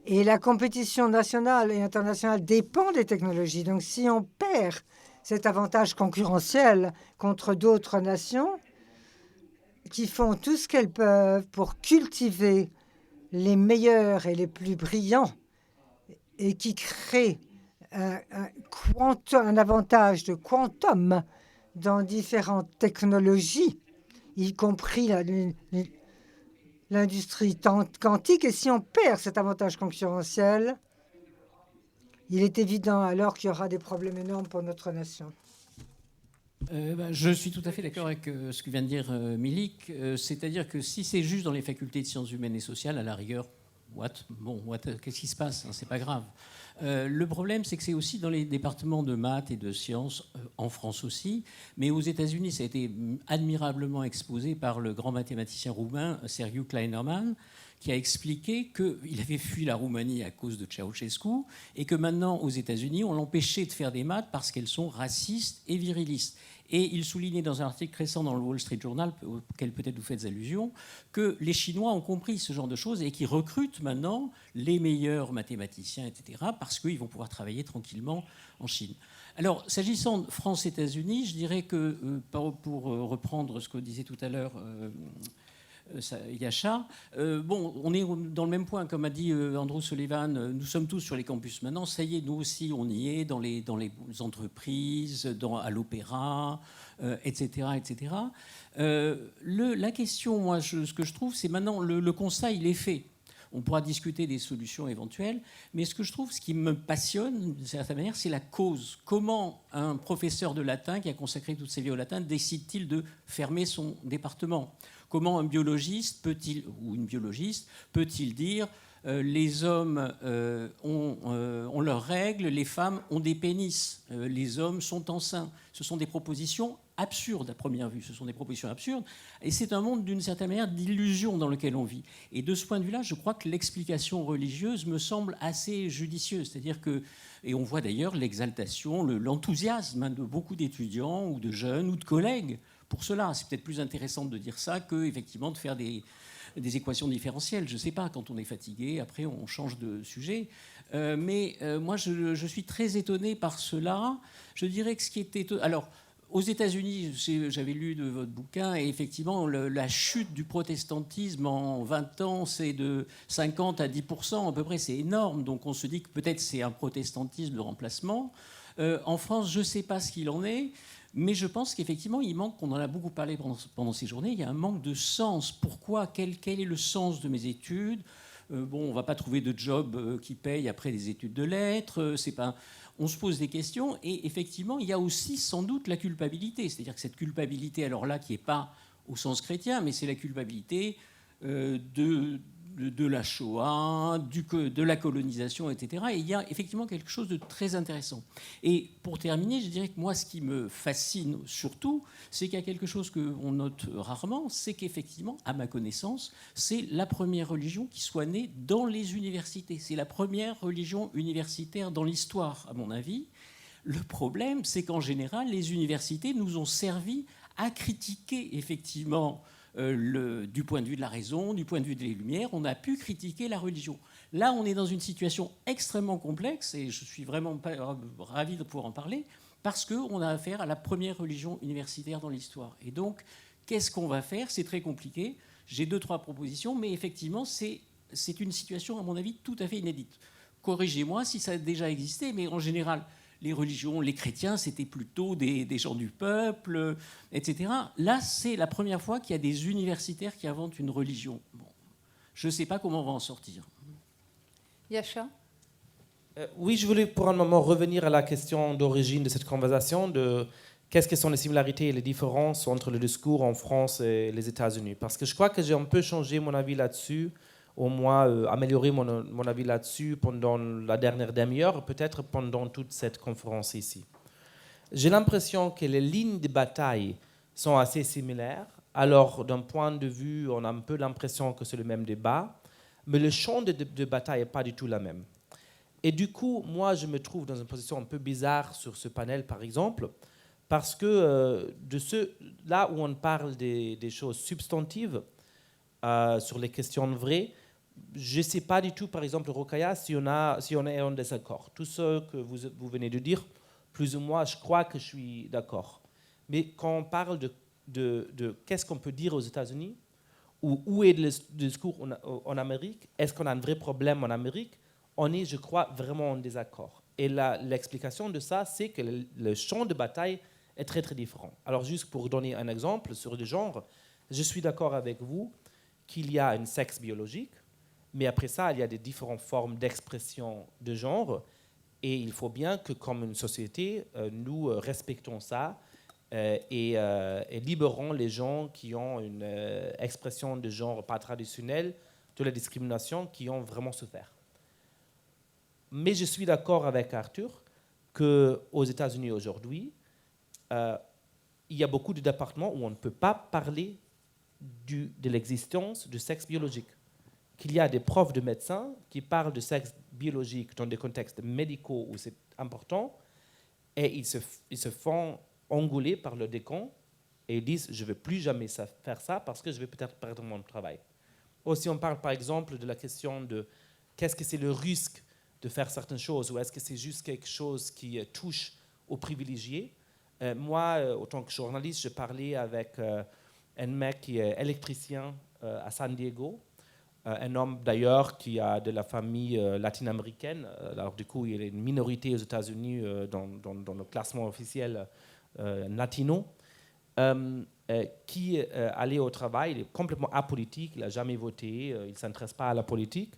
Et la compétition nationale et internationale dépend des technologies. Donc, si on perd cet avantage concurrentiel contre d'autres nations qui font tout ce qu'elles peuvent pour cultiver les meilleurs et les plus brillants et qui créent un avantage de quantum dans différentes technologies, y compris l'industrie quantique. Et si on perd cet avantage concurrentiel, il est évident alors qu'il y aura des problèmes énormes pour notre nation. Je suis tout à fait d'accord avec ce que vient de dire Milik. C'est-à-dire que si c'est juste dans les facultés de sciences humaines et sociales, à la rigueur, qu'est-ce qui se passe, hein, c'est pas grave. Le problème, c'est que c'est aussi dans les départements de maths et de sciences, en France aussi, mais aux États-Unis, ça a été admirablement exposé par le grand mathématicien roumain Sergiu Kleinerman, qui a expliqué qu'il avait fui la Roumanie à cause de Ceausescu et que maintenant, aux États-Unis, on l'empêchait de faire des maths parce qu'elles sont racistes et virilistes. Et il soulignait dans un article récent dans le Wall Street Journal, auquel peut-être vous faites allusion, que les Chinois ont compris ce genre de choses et qu'ils recrutent maintenant les meilleurs mathématiciens, etc., parce qu'ils vont pouvoir travailler tranquillement en Chine. Alors, s'agissant de France-États-Unis, je dirais que, pour reprendre ce que disait tout à l'heure Yasha, on est dans le même point, comme a dit Andrew Sullivan, nous sommes tous sur les campus maintenant, ça y est, nous aussi on y est, dans les entreprises, à l'opéra, etc. etc. La question, moi, ce que je trouve, c'est maintenant, le constat, il est fait. On pourra discuter des solutions éventuelles, mais ce que je trouve, ce qui me passionne, d'une certaine manière, c'est la cause. Comment un professeur de latin, qui a consacré toute sa vie au latin, décide-t-il de fermer son département ? Comment un biologiste peut-il, ou une biologiste, peut-il dire les hommes ont leurs règles, les femmes ont des pénis, les hommes sont enceints. Ce sont des propositions absurdes à première vue, ce sont des propositions absurdes, et c'est un monde d'une certaine manière d'illusion dans lequel on vit. Et de ce point de vue-là, je crois que l'explication religieuse me semble assez judicieuse, c'est-à-dire que, et on voit d'ailleurs l'exaltation, l'enthousiasme de beaucoup d'étudiants ou de jeunes ou de collègues pour cela. C'est peut-être plus intéressant de dire ça que effectivement de faire des équations différentielles. Je ne sais pas, quand on est fatigué, après on change de sujet. Moi, je suis très étonné par cela. Je dirais que ce qui était... Alors, aux États-Unis, j'avais lu de votre bouquin, et effectivement, la chute du protestantisme en 20 ans, c'est de 50 à 10% à peu près, c'est énorme. Donc on se dit que peut-être c'est un protestantisme de remplacement. En France, je ne sais pas ce qu'il en est, mais je pense qu'effectivement, il manque, on en a beaucoup parlé pendant ces journées, il y a un manque de sens. Pourquoi ? Quel est le sens de mes études ? On ne va pas trouver de job qui paye après des études de lettres. C'est pas... On se pose des questions, et effectivement, il y a aussi sans doute la culpabilité. C'est-à-dire que cette culpabilité, alors là, qui n'est pas au sens chrétien, mais c'est la culpabilité de la Shoah, de la colonisation, etc. Et il y a effectivement quelque chose de très intéressant. Et pour terminer, je dirais que moi, ce qui me fascine surtout, c'est qu'il y a quelque chose qu'on note rarement, c'est qu'effectivement, à ma connaissance, c'est la première religion qui soit née dans les universités. C'est la première religion universitaire dans l'histoire, à mon avis. Le problème, c'est qu'en général, les universités nous ont servi à critiquer effectivement du point de vue de la raison, du point de vue des Lumières, on a pu critiquer la religion. Là, on est dans une situation extrêmement complexe, et je suis vraiment ravi de pouvoir en parler, parce qu'on a affaire à la première religion universitaire dans l'histoire. Et donc, qu'est-ce qu'on va faire ? C'est très compliqué. J'ai 2-3 propositions, mais effectivement, c'est une situation, à mon avis, tout à fait inédite. Corrigez-moi si ça a déjà existé, mais en général, les religions, les chrétiens, c'était plutôt des gens du peuple, etc. Là, c'est la première fois qu'il y a des universitaires qui inventent une religion. Bon, je ne sais pas comment on va en sortir. Yasha ? Oui, je voulais pour un moment revenir à la question d'origine de cette conversation, de qu'est-ce que sont les similarités et les différences entre le discours en France et les États-Unis. Parce que je crois que j'ai un peu changé mon avis là-dessus, au moins améliorer mon avis là-dessus pendant la dernière demi-heure, peut-être pendant toute cette conférence ici. J'ai l'impression que les lignes de bataille sont assez similaires. Alors, d'un point de vue, on a un peu l'impression que c'est le même débat, mais le champ de bataille n'est pas du tout la même. Et du coup, moi, je me trouve dans une position un peu bizarre sur ce panel, par exemple, parce que là où on parle des choses substantives, sur les questions vraies, je ne sais pas du tout, par exemple, Rokhaya, si on est en désaccord. Tout ce que vous venez de dire, plus ou moins, je crois que je suis d'accord. Mais quand on parle de qu'est-ce qu'on peut dire aux États-Unis, ou où est le discours en Amérique, est-ce qu'on a un vrai problème en Amérique, on est, je crois, vraiment en désaccord. Et l'explication de ça, c'est que le champ de bataille est très, très différent. Alors, juste pour donner un exemple sur le genre, je suis d'accord avec vous qu'il y a un sexe biologique, mais après ça, il y a des différentes formes d'expression de genre, et il faut bien que, comme une société, nous respectons ça et libérons les gens qui ont une expression de genre pas traditionnelle de la discrimination, qui ont vraiment souffert. Mais je suis d'accord avec Arthur qu'aux États-Unis aujourd'hui, il y a beaucoup de départements où on ne peut pas parler de l'existence du sexe biologique. qu'il y a des profs de médecins qui parlent de sexe biologique dans des contextes médicaux où c'est important, et ils se font engueuler par le décan, et ils disent « je ne veux plus jamais faire ça parce que je vais peut-être perdre mon travail ». Aussi, on parle par exemple de la question de qu'est-ce que c'est le risque de faire certaines choses, ou est-ce que c'est juste quelque chose qui touche aux privilégiés. Moi, en tant que journaliste, je parlais avec un mec qui est électricien à San Diego, un homme d'ailleurs qui a de la famille latino-américaine. Alors du coup, il est une minorité aux États-Unis dans le classement officiel latino, qui allait au travail. Il est complètement apolitique, il n'a jamais voté, il ne s'intéresse pas à la politique.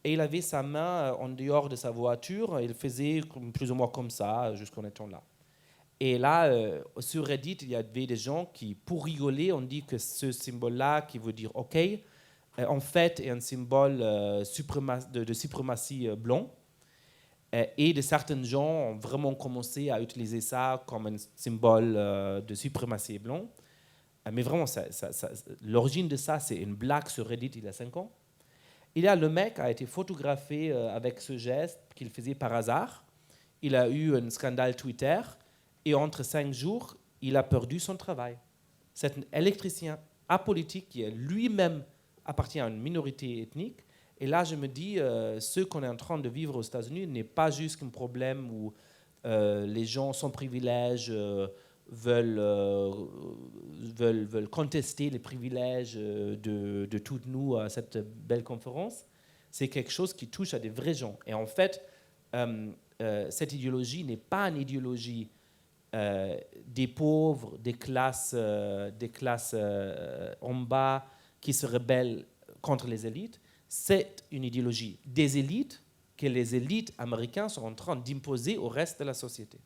Et il avait sa main en dehors de sa voiture, et il faisait plus ou moins comme ça jusqu'en étant là. Et là, sur Reddit, il y avait des gens qui, pour rigoler, ont dit que ce symbole-là, qui veut dire OK, en fait, est un symbole de suprématie blanc. Et certains gens ont vraiment commencé à utiliser ça comme un symbole de suprématie blanc. Mais vraiment, l'origine de ça, c'est une blague sur Reddit il y a 5 ans. Et là, le mec a été photographié avec ce geste qu'il faisait par hasard. Il a eu un scandale Twitter. Et entre 5 jours, il a perdu son travail. C'est un électricien apolitique qui lui-même appartient à une minorité ethnique. Et là, je me dis, ce qu'on est en train de vivre aux États-Unis n'est pas juste un problème où les gens sans privilèges veulent contester les privilèges de toutes nous à cette belle conférence. C'est quelque chose qui touche à des vrais gens. Et en fait, cette idéologie n'est pas une idéologie des pauvres, des classes en bas qui se rebellent contre les élites. C'est une idéologie des élites que les élites américaines sont en train d'imposer au reste de la société.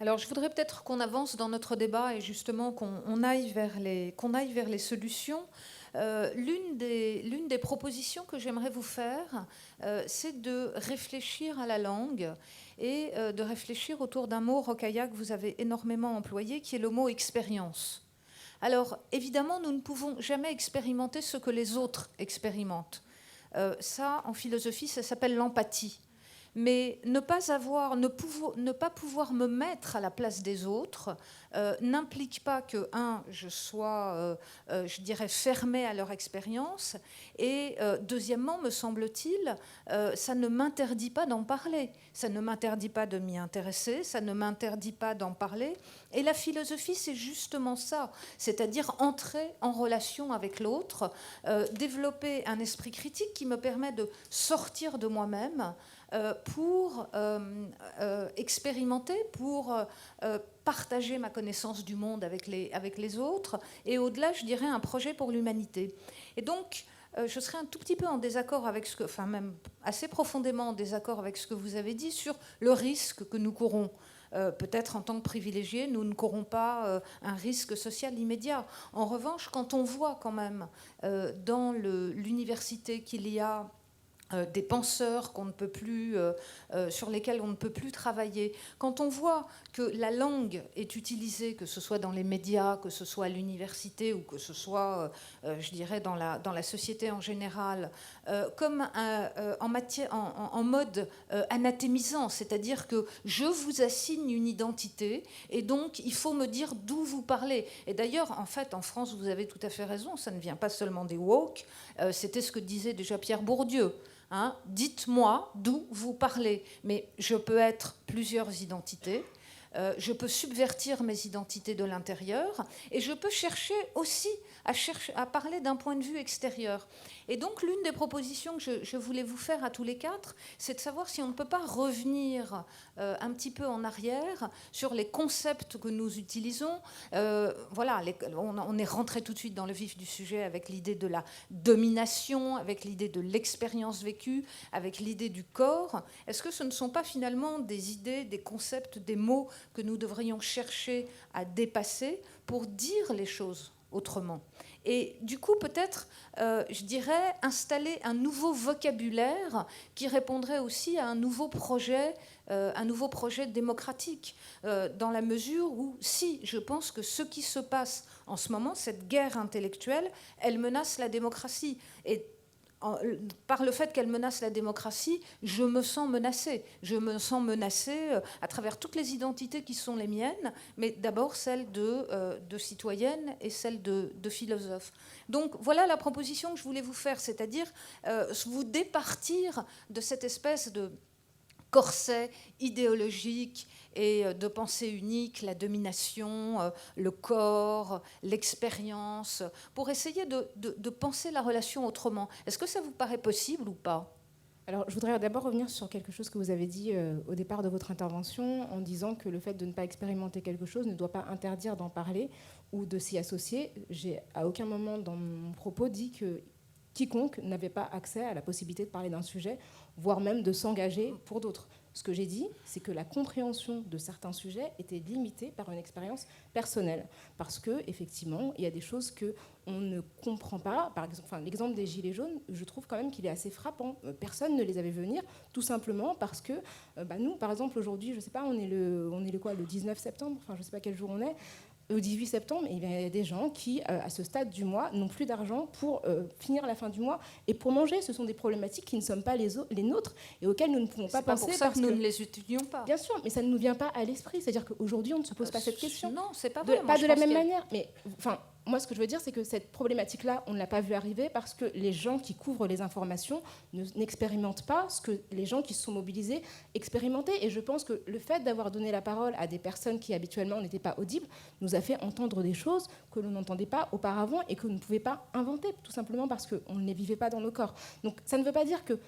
Alors, je voudrais peut-être qu'on avance dans notre débat et justement qu'on aille vers les solutions. L'une des propositions que j'aimerais vous faire, c'est de réfléchir à la langue et de réfléchir autour d'un mot, Rokhaya, que vous avez énormément employé, qui est le mot « expérience ». Alors, évidemment, nous ne pouvons jamais expérimenter ce que les autres expérimentent. Ça, en philosophie, ça s'appelle l'empathie. Mais ne pas pouvoir me mettre à la place des autres n'implique pas que, je sois, je dirais, fermée à leur expérience, et deuxièmement, me semble-t-il, ça ne m'interdit pas d'en parler, ça ne m'interdit pas de m'y intéresser, ça ne m'interdit pas d'en parler. Et la philosophie, c'est justement ça, c'est-à-dire entrer en relation avec l'autre, développer un esprit critique qui me permet de sortir de moi-même, pour expérimenter, pour partager ma connaissance du monde avec les autres, et au-delà, je dirais, un projet pour l'humanité. Et donc, je serais un tout petit peu en désaccord avec même assez profondément en désaccord avec ce que vous avez dit sur le risque que nous courons. Peut-être en tant que privilégiés, nous ne courons pas un risque social immédiat. En revanche, quand on voit quand même dans l'université qu'il y a des penseurs qu'on ne peut plus, sur lesquels on ne peut plus travailler. Quand on voit que la langue est utilisée, que ce soit dans les médias, que ce soit à l'université ou que ce soit, je dirais, dans la société en général, comme en mode anathémisant, c'est-à-dire que je vous assigne une identité et donc il faut me dire d'où vous parlez. Et d'ailleurs, en fait, en France, vous avez tout à fait raison, ça ne vient pas seulement des woke, c'était ce que disait déjà Pierre Bourdieu. Dites-moi d'où vous parlez. Mais je peux être plusieurs identités, je peux subvertir mes identités de l'intérieur, et je peux chercher aussi à parler d'un point de vue extérieur. Et donc l'une des propositions que je voulais vous faire à tous les quatre, c'est de savoir si on ne peut pas revenir un petit peu en arrière sur les concepts que nous utilisons. Voilà, on est rentré tout de suite dans le vif du sujet avec l'idée de la domination, avec l'idée de l'expérience vécue, avec l'idée du corps. Est-ce que ce ne sont pas finalement des idées, des concepts, des mots que nous devrions chercher à dépasser pour dire les choses autrement? Et du coup, peut-être, je dirais, installer un nouveau vocabulaire qui répondrait aussi à un nouveau projet démocratique, dans la mesure où, si je pense que ce qui se passe en ce moment, cette guerre intellectuelle, elle menace la démocratie. Et par le fait qu'elle menace la démocratie, je me sens menacée. Je me sens menacée à travers toutes les identités qui sont les miennes, mais d'abord celle de citoyenne et celle de philosophe. Donc voilà la proposition que je voulais vous faire, c'est-à-dire vous départir de cette espèce de corset idéologique et de pensée unique, la domination, le corps, l'expérience, pour essayer de penser la relation autrement. Est-ce que ça vous paraît possible ou pas ? Alors, je voudrais d'abord revenir sur quelque chose que vous avez dit au départ de votre intervention, en disant que le fait de ne pas expérimenter quelque chose ne doit pas interdire d'en parler ou de s'y associer. J'ai à aucun moment dans mon propos dit que quiconque n'avait pas accès à la possibilité de parler d'un sujet, voire même de s'engager pour d'autres. Ce que j'ai dit, c'est que la compréhension de certains sujets était limitée par une expérience personnelle. Parce qu'effectivement, il y a des choses qu'on ne comprend pas. Par exemple, l'exemple des Gilets jaunes, je trouve quand même qu'il est assez frappant. Personne ne les avait vu venir, tout simplement parce que nous, par exemple, aujourd'hui, je ne sais pas, on est le 19 septembre, je ne sais pas quel jour on est, au 18 septembre, il y a des gens qui, à ce stade du mois, n'ont plus d'argent pour finir la fin du mois et pour manger. Ce sont des problématiques qui ne sont pas les nôtres et auxquelles nous ne pouvons pas penser. C'est pas pour ça que nous ne les étudions pas. Bien sûr, mais ça ne nous vient pas à l'esprit. C'est-à-dire qu'aujourd'hui, on ne se pose pas cette question. Non, c'est pas vrai. Pas de la même manière. Mais moi, ce que je veux dire, c'est que cette problématique-là, on ne l'a pas vue arriver parce que les gens qui couvrent les informations n'expérimentent pas ce que les gens qui se sont mobilisés expérimentaient. Et je pense que le fait d'avoir donné la parole à des personnes qui habituellement n'étaient pas audibles nous a fait entendre des choses que l'on n'entendait pas auparavant et que nous ne pouvions pas inventer, tout simplement parce qu'on ne les vivait pas dans nos corps. Donc ça ne veut pas dire que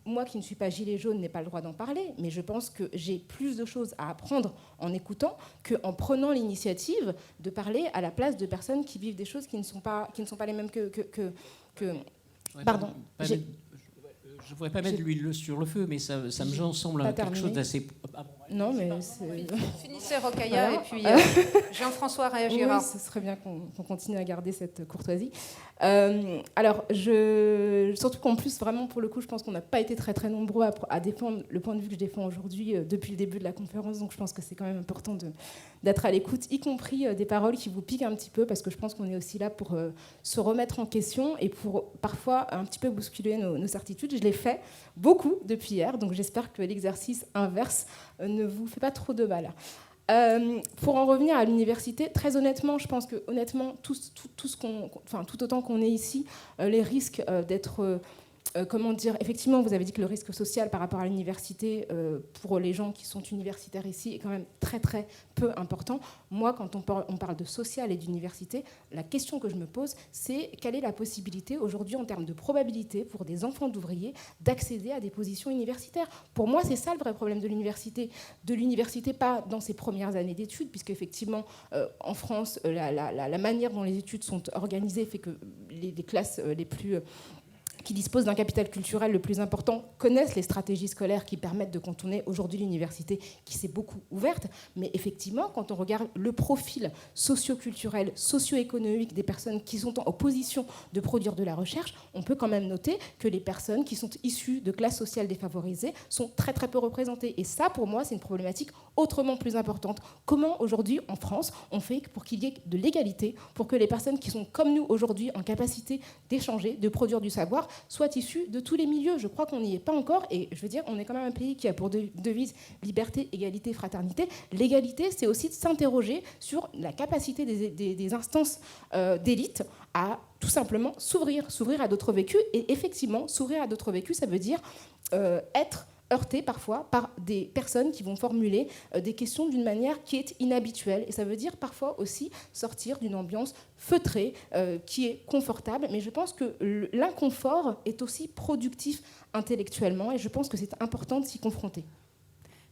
moi qui ne suis pas gilet jaune n'ai pas le droit d'en parler, mais je pense que j'ai plus de choses à apprendre en écoutant qu'en prenant l'initiative de parler à la place de personnes qui vivent des choses qui ne sont pas les mêmes que pardon. Je ne voudrais pas mettre l'huile sur le feu, mais ça me semble quelque chose d'assez... Non, mais... Finissez Rokhaya, voilà. Et puis Jean-François réagira. Oui, ce serait bien qu'on continue à garder cette courtoisie. Alors, surtout qu'en plus, vraiment, pour le coup, je pense qu'on n'a pas été très, très nombreux à défendre le point de vue que je défends aujourd'hui depuis le début de la conférence, donc je pense que c'est quand même important d'être à l'écoute, y compris des paroles qui vous piquent un petit peu, parce que je pense qu'on est aussi là pour se remettre en question et pour parfois un petit peu bousculer nos certitudes. Je l'ai fait beaucoup depuis hier, donc j'espère que l'exercice inverse ne vous fait pas trop de mal. Pour en revenir à l'université, très honnêtement, je pense que honnêtement, tout autant qu'on est ici, les risques d'être... comment dire, effectivement, vous avez dit que le risque social par rapport à l'université, pour les gens qui sont universitaires ici, est quand même très très peu important. Moi, quand on parle de social et d'université, la question que je me pose, c'est quelle est la possibilité aujourd'hui en termes de probabilité pour des enfants d'ouvriers d'accéder à des positions universitaires. Pour moi, c'est ça le vrai problème de l'université. De l'université, pas dans ses premières années d'études, puisque effectivement, en France, la manière dont les études sont organisées fait que les classes les plus... qui disposent d'un capital culturel le plus important, connaissent les stratégies scolaires qui permettent de contourner aujourd'hui l'université qui s'est beaucoup ouverte. Mais effectivement, quand on regarde le profil socio-culturel, socio-économique des personnes qui sont en position de produire de la recherche, on peut quand même noter que les personnes qui sont issues de classes sociales défavorisées sont très très peu représentées. Et ça, pour moi, c'est une problématique autrement plus importante. Comment aujourd'hui, en France, on fait pour qu'il y ait de l'égalité, pour que les personnes qui sont comme nous aujourd'hui en capacité d'échanger, de produire du savoir, soient issus de tous les milieux. Je crois qu'on n'y est pas encore, et je veux dire, on est quand même un pays qui a pour devise liberté, égalité, fraternité. L'égalité, c'est aussi de s'interroger sur la capacité des instances d'élite à tout simplement s'ouvrir à d'autres vécus. Et effectivement, s'ouvrir à d'autres vécus, ça veut dire être heurté parfois par des personnes qui vont formuler des questions d'une manière qui est inhabituelle. Et ça veut dire parfois aussi sortir d'une ambiance feutrée, qui est confortable. Mais je pense que l'inconfort est aussi productif intellectuellement et je pense que c'est important de s'y confronter.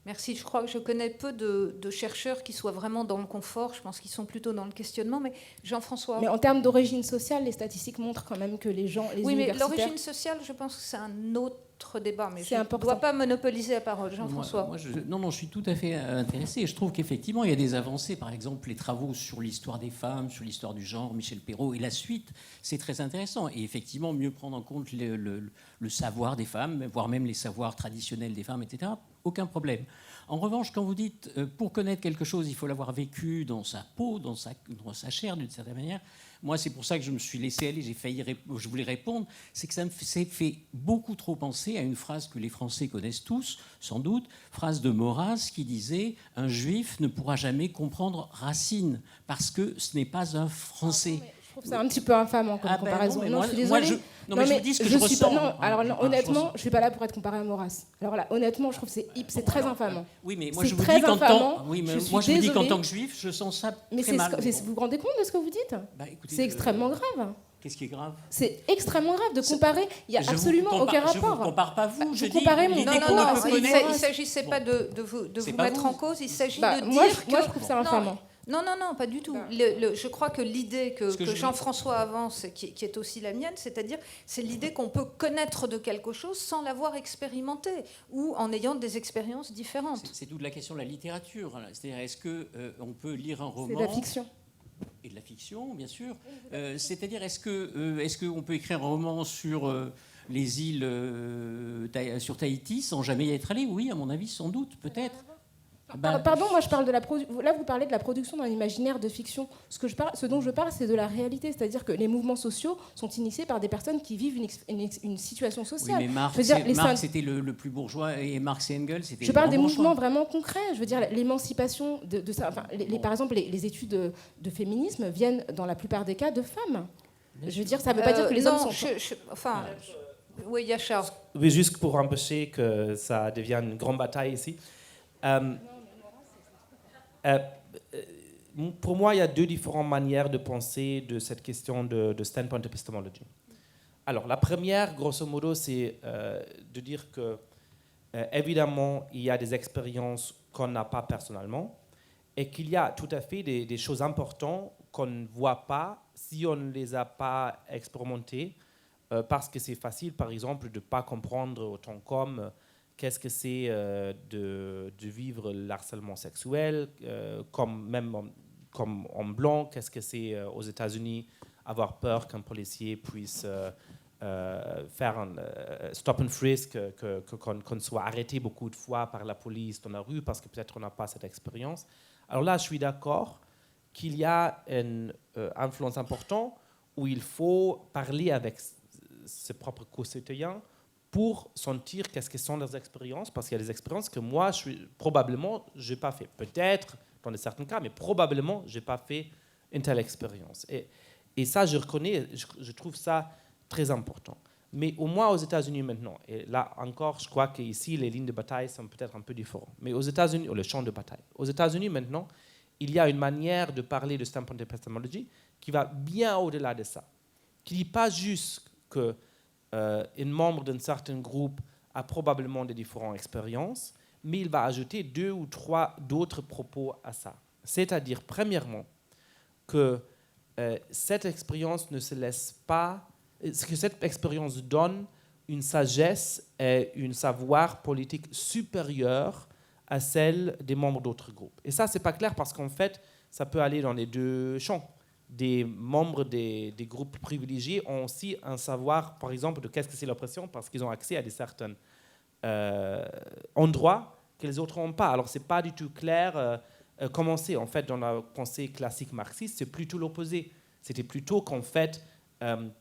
Merci. Je crois que je connais peu de chercheurs qui soient vraiment dans le confort. Je pense qu'ils sont plutôt dans le questionnement. Mais Jean-François... Mais en termes d'origine sociale, les statistiques montrent quand même que les gens, les universitaires... Oui, mais l'origine sociale, je pense que c'est un autre débat, mais je ne dois pas monopoliser la parole. Jean-François. Non, je suis tout à fait intéressé. Je trouve qu'effectivement, il y a des avancées. Par exemple, les travaux sur l'histoire des femmes, sur l'histoire du genre, Michel Perrault et la suite, c'est très intéressant. Et effectivement, mieux prendre en compte le savoir des femmes, voire même les savoirs traditionnels des femmes, etc. aucun problème. En revanche, quand vous dites pour connaître quelque chose, il faut l'avoir vécu dans sa peau, dans sa chair, d'une certaine manière, moi, c'est pour ça que je me suis laissé aller, je voulais répondre, c'est que ça me fait beaucoup trop penser à une phrase que les Français connaissent tous, sans doute, phrase de Maurras qui disait « Un juif ne pourra jamais comprendre Racine, parce que ce n'est pas un Français ». Je trouve ça un petit peu infamant comme comparaison. Non, je suis désolée. mais je vous dis ce que je ressens. Honnêtement, je ne suis pas là pour être comparé à Maurras. Alors là, honnêtement, je trouve que c'est très infamant. Oui, mais moi je vous dis qu'en tant que juif, je sens ça très mal. Mais vous vous rendez compte de ce que vous dites? C'est extrêmement grave. Qu'est-ce qui est grave? C'est extrêmement grave de comparer. Il n'y a absolument aucun rapport. Je ne vous compare pas vous. Je dis non, il ne s'agissait pas de vous mettre en cause. Il s'agit de dire moi, je trouve ça infamant. Non, pas du tout. Je crois que l'idée que Jean-François avance, qui est aussi la mienne, c'est-à-dire c'est l'idée qu'on peut connaître de quelque chose sans l'avoir expérimenté ou en ayant des expériences différentes. C'est d'où la question de la littérature. C'est-à-dire, est-ce qu'on peut lire un roman... C'est de la fiction. Et de la fiction, bien sûr. C'est-à-dire, est-ce qu'on peut écrire un roman sur les îles sur Tahiti sans jamais y être allé? Oui, à mon avis, sans doute, peut-être. Pardon, moi je parle de la là vous parlez de la production d'un imaginaire de fiction. Ce dont je parle, c'est de la réalité, c'est-à-dire que les mouvements sociaux sont initiés par des personnes qui vivent une situation sociale. Oui, mais Marx c'était le plus bourgeois et Marx et Engels c'était. Je parle des mouvements vraiment concrets. Je veux dire l'émancipation de ça. Enfin, par exemple, les études de féminisme viennent dans la plupart des cas de femmes. Je veux dire, ça ne veut pas dire que les hommes sont. Oui, Yachar. Oui, juste pour empêcher que ça devienne une grande bataille ici. Pour moi, il y a deux différentes manières de penser de cette question de standpoint epistemology. Alors, la première, grosso modo, c'est de dire que, évidemment, il y a des expériences qu'on n'a pas personnellement et qu'il y a tout à fait des choses importantes qu'on ne voit pas si on ne les a pas expérimentées, parce que c'est facile, par exemple, de ne pas comprendre autant comme... Qu'est-ce que c'est de vivre le harcèlement sexuel, comme en blanc? Qu'est-ce que c'est aux États-Unis avoir peur qu'un policier puisse faire un stop and frisk, qu'on soit arrêté beaucoup de fois par la police dans la rue parce que peut-être on n'a pas cette expérience. Alors là, je suis d'accord qu'il y a une influence importante où il faut parler avec ses propres co-citoyens pour sentir qu'est-ce que sont leurs expériences, parce qu'il y a des expériences que moi, probablement, je n'ai pas fait. Peut-être, dans certains cas, mais probablement, je n'ai pas fait une telle expérience. Et ça, je reconnais, je trouve ça très important. Mais au moins aux États-Unis maintenant, et là encore, je crois qu'ici, les lignes de bataille sont peut-être un peu différentes. Mais aux États-Unis, ou le champ de bataille, aux États-Unis maintenant, il y a une manière de parler de standpoint epistemology qui va bien au-delà de ça. Qui ne dit pas juste que un membre d'un certain groupe a probablement des différentes expériences, mais il va ajouter 2 ou 3 d'autres propos à ça. C'est-à-dire, premièrement, que cette expérience ne se laisse pas... que cette expérience donne une sagesse et un savoir politique supérieur à celle des membres d'autres groupes. Et ça, ce n'est pas clair parce qu'en fait, ça peut aller dans les deux champs. Des membres des groupes privilégiés ont aussi un savoir, par exemple, de qu'est-ce que c'est l'oppression, parce qu'ils ont accès à des certains endroits que les autres n'ont pas. Alors, ce n'est pas du tout clair comment c'est. En fait, dans la pensée classique marxiste, c'est plutôt l'opposé. C'était plutôt qu'en fait,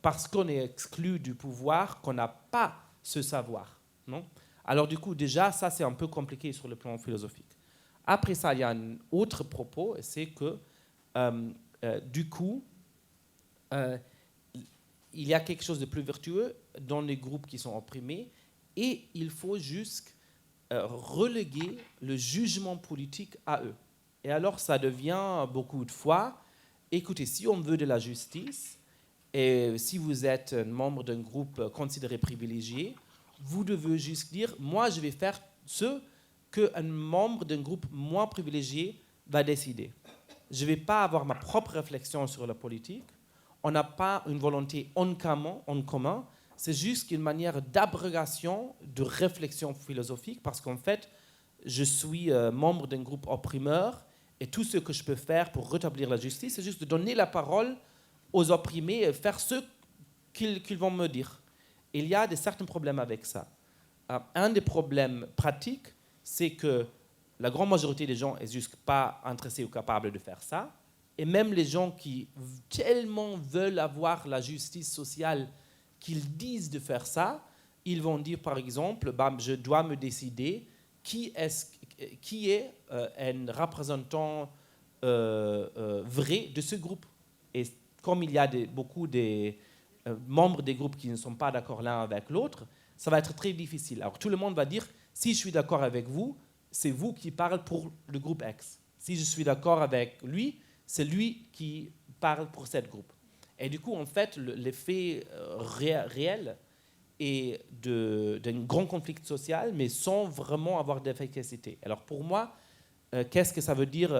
parce qu'on est exclu du pouvoir, qu'on n'a pas ce savoir. Non ? Alors, du coup, déjà, ça, c'est un peu compliqué sur le plan philosophique. Après ça, il y a un autre propos, c'est que du coup, il y a quelque chose de plus vertueux dans les groupes qui sont opprimés et il faut juste reléguer le jugement politique à eux. Et alors, ça devient beaucoup de fois, écoutez, si on veut de la justice et si vous êtes un membre d'un groupe considéré privilégié, vous devez juste dire, moi, je vais faire ce qu'un membre d'un groupe moins privilégié va décider. Je ne vais pas avoir ma propre réflexion sur la politique. On n'a pas une volonté en commun. C'est juste une manière d'abrogation de réflexion philosophique parce qu'en fait, je suis membre d'un groupe opprimeur et tout ce que je peux faire pour rétablir la justice, c'est juste de donner la parole aux opprimés et faire ce qu'ils vont me dire. Il y a certains problèmes avec ça. Un des problèmes pratiques, c'est que la grande majorité des gens n'est juste pas intéressés ou capables de faire ça. Et même les gens qui tellement veulent avoir la justice sociale qu'ils disent de faire ça, ils vont dire par exemple, je dois me décider qui est un représentant vrai de ce groupe. Et comme il y a beaucoup de membres des groupes qui ne sont pas d'accord l'un avec l'autre, ça va être très difficile. Alors tout le monde va dire, si je suis d'accord avec vous, c'est vous qui parlez pour le groupe X. Si je suis d'accord avec lui, c'est lui qui parle pour cette groupe. Et du coup, en fait, l'effet réel est d'un grand conflit social, mais sans vraiment avoir d'efficacité. Alors pour moi, qu'est-ce que ça veut dire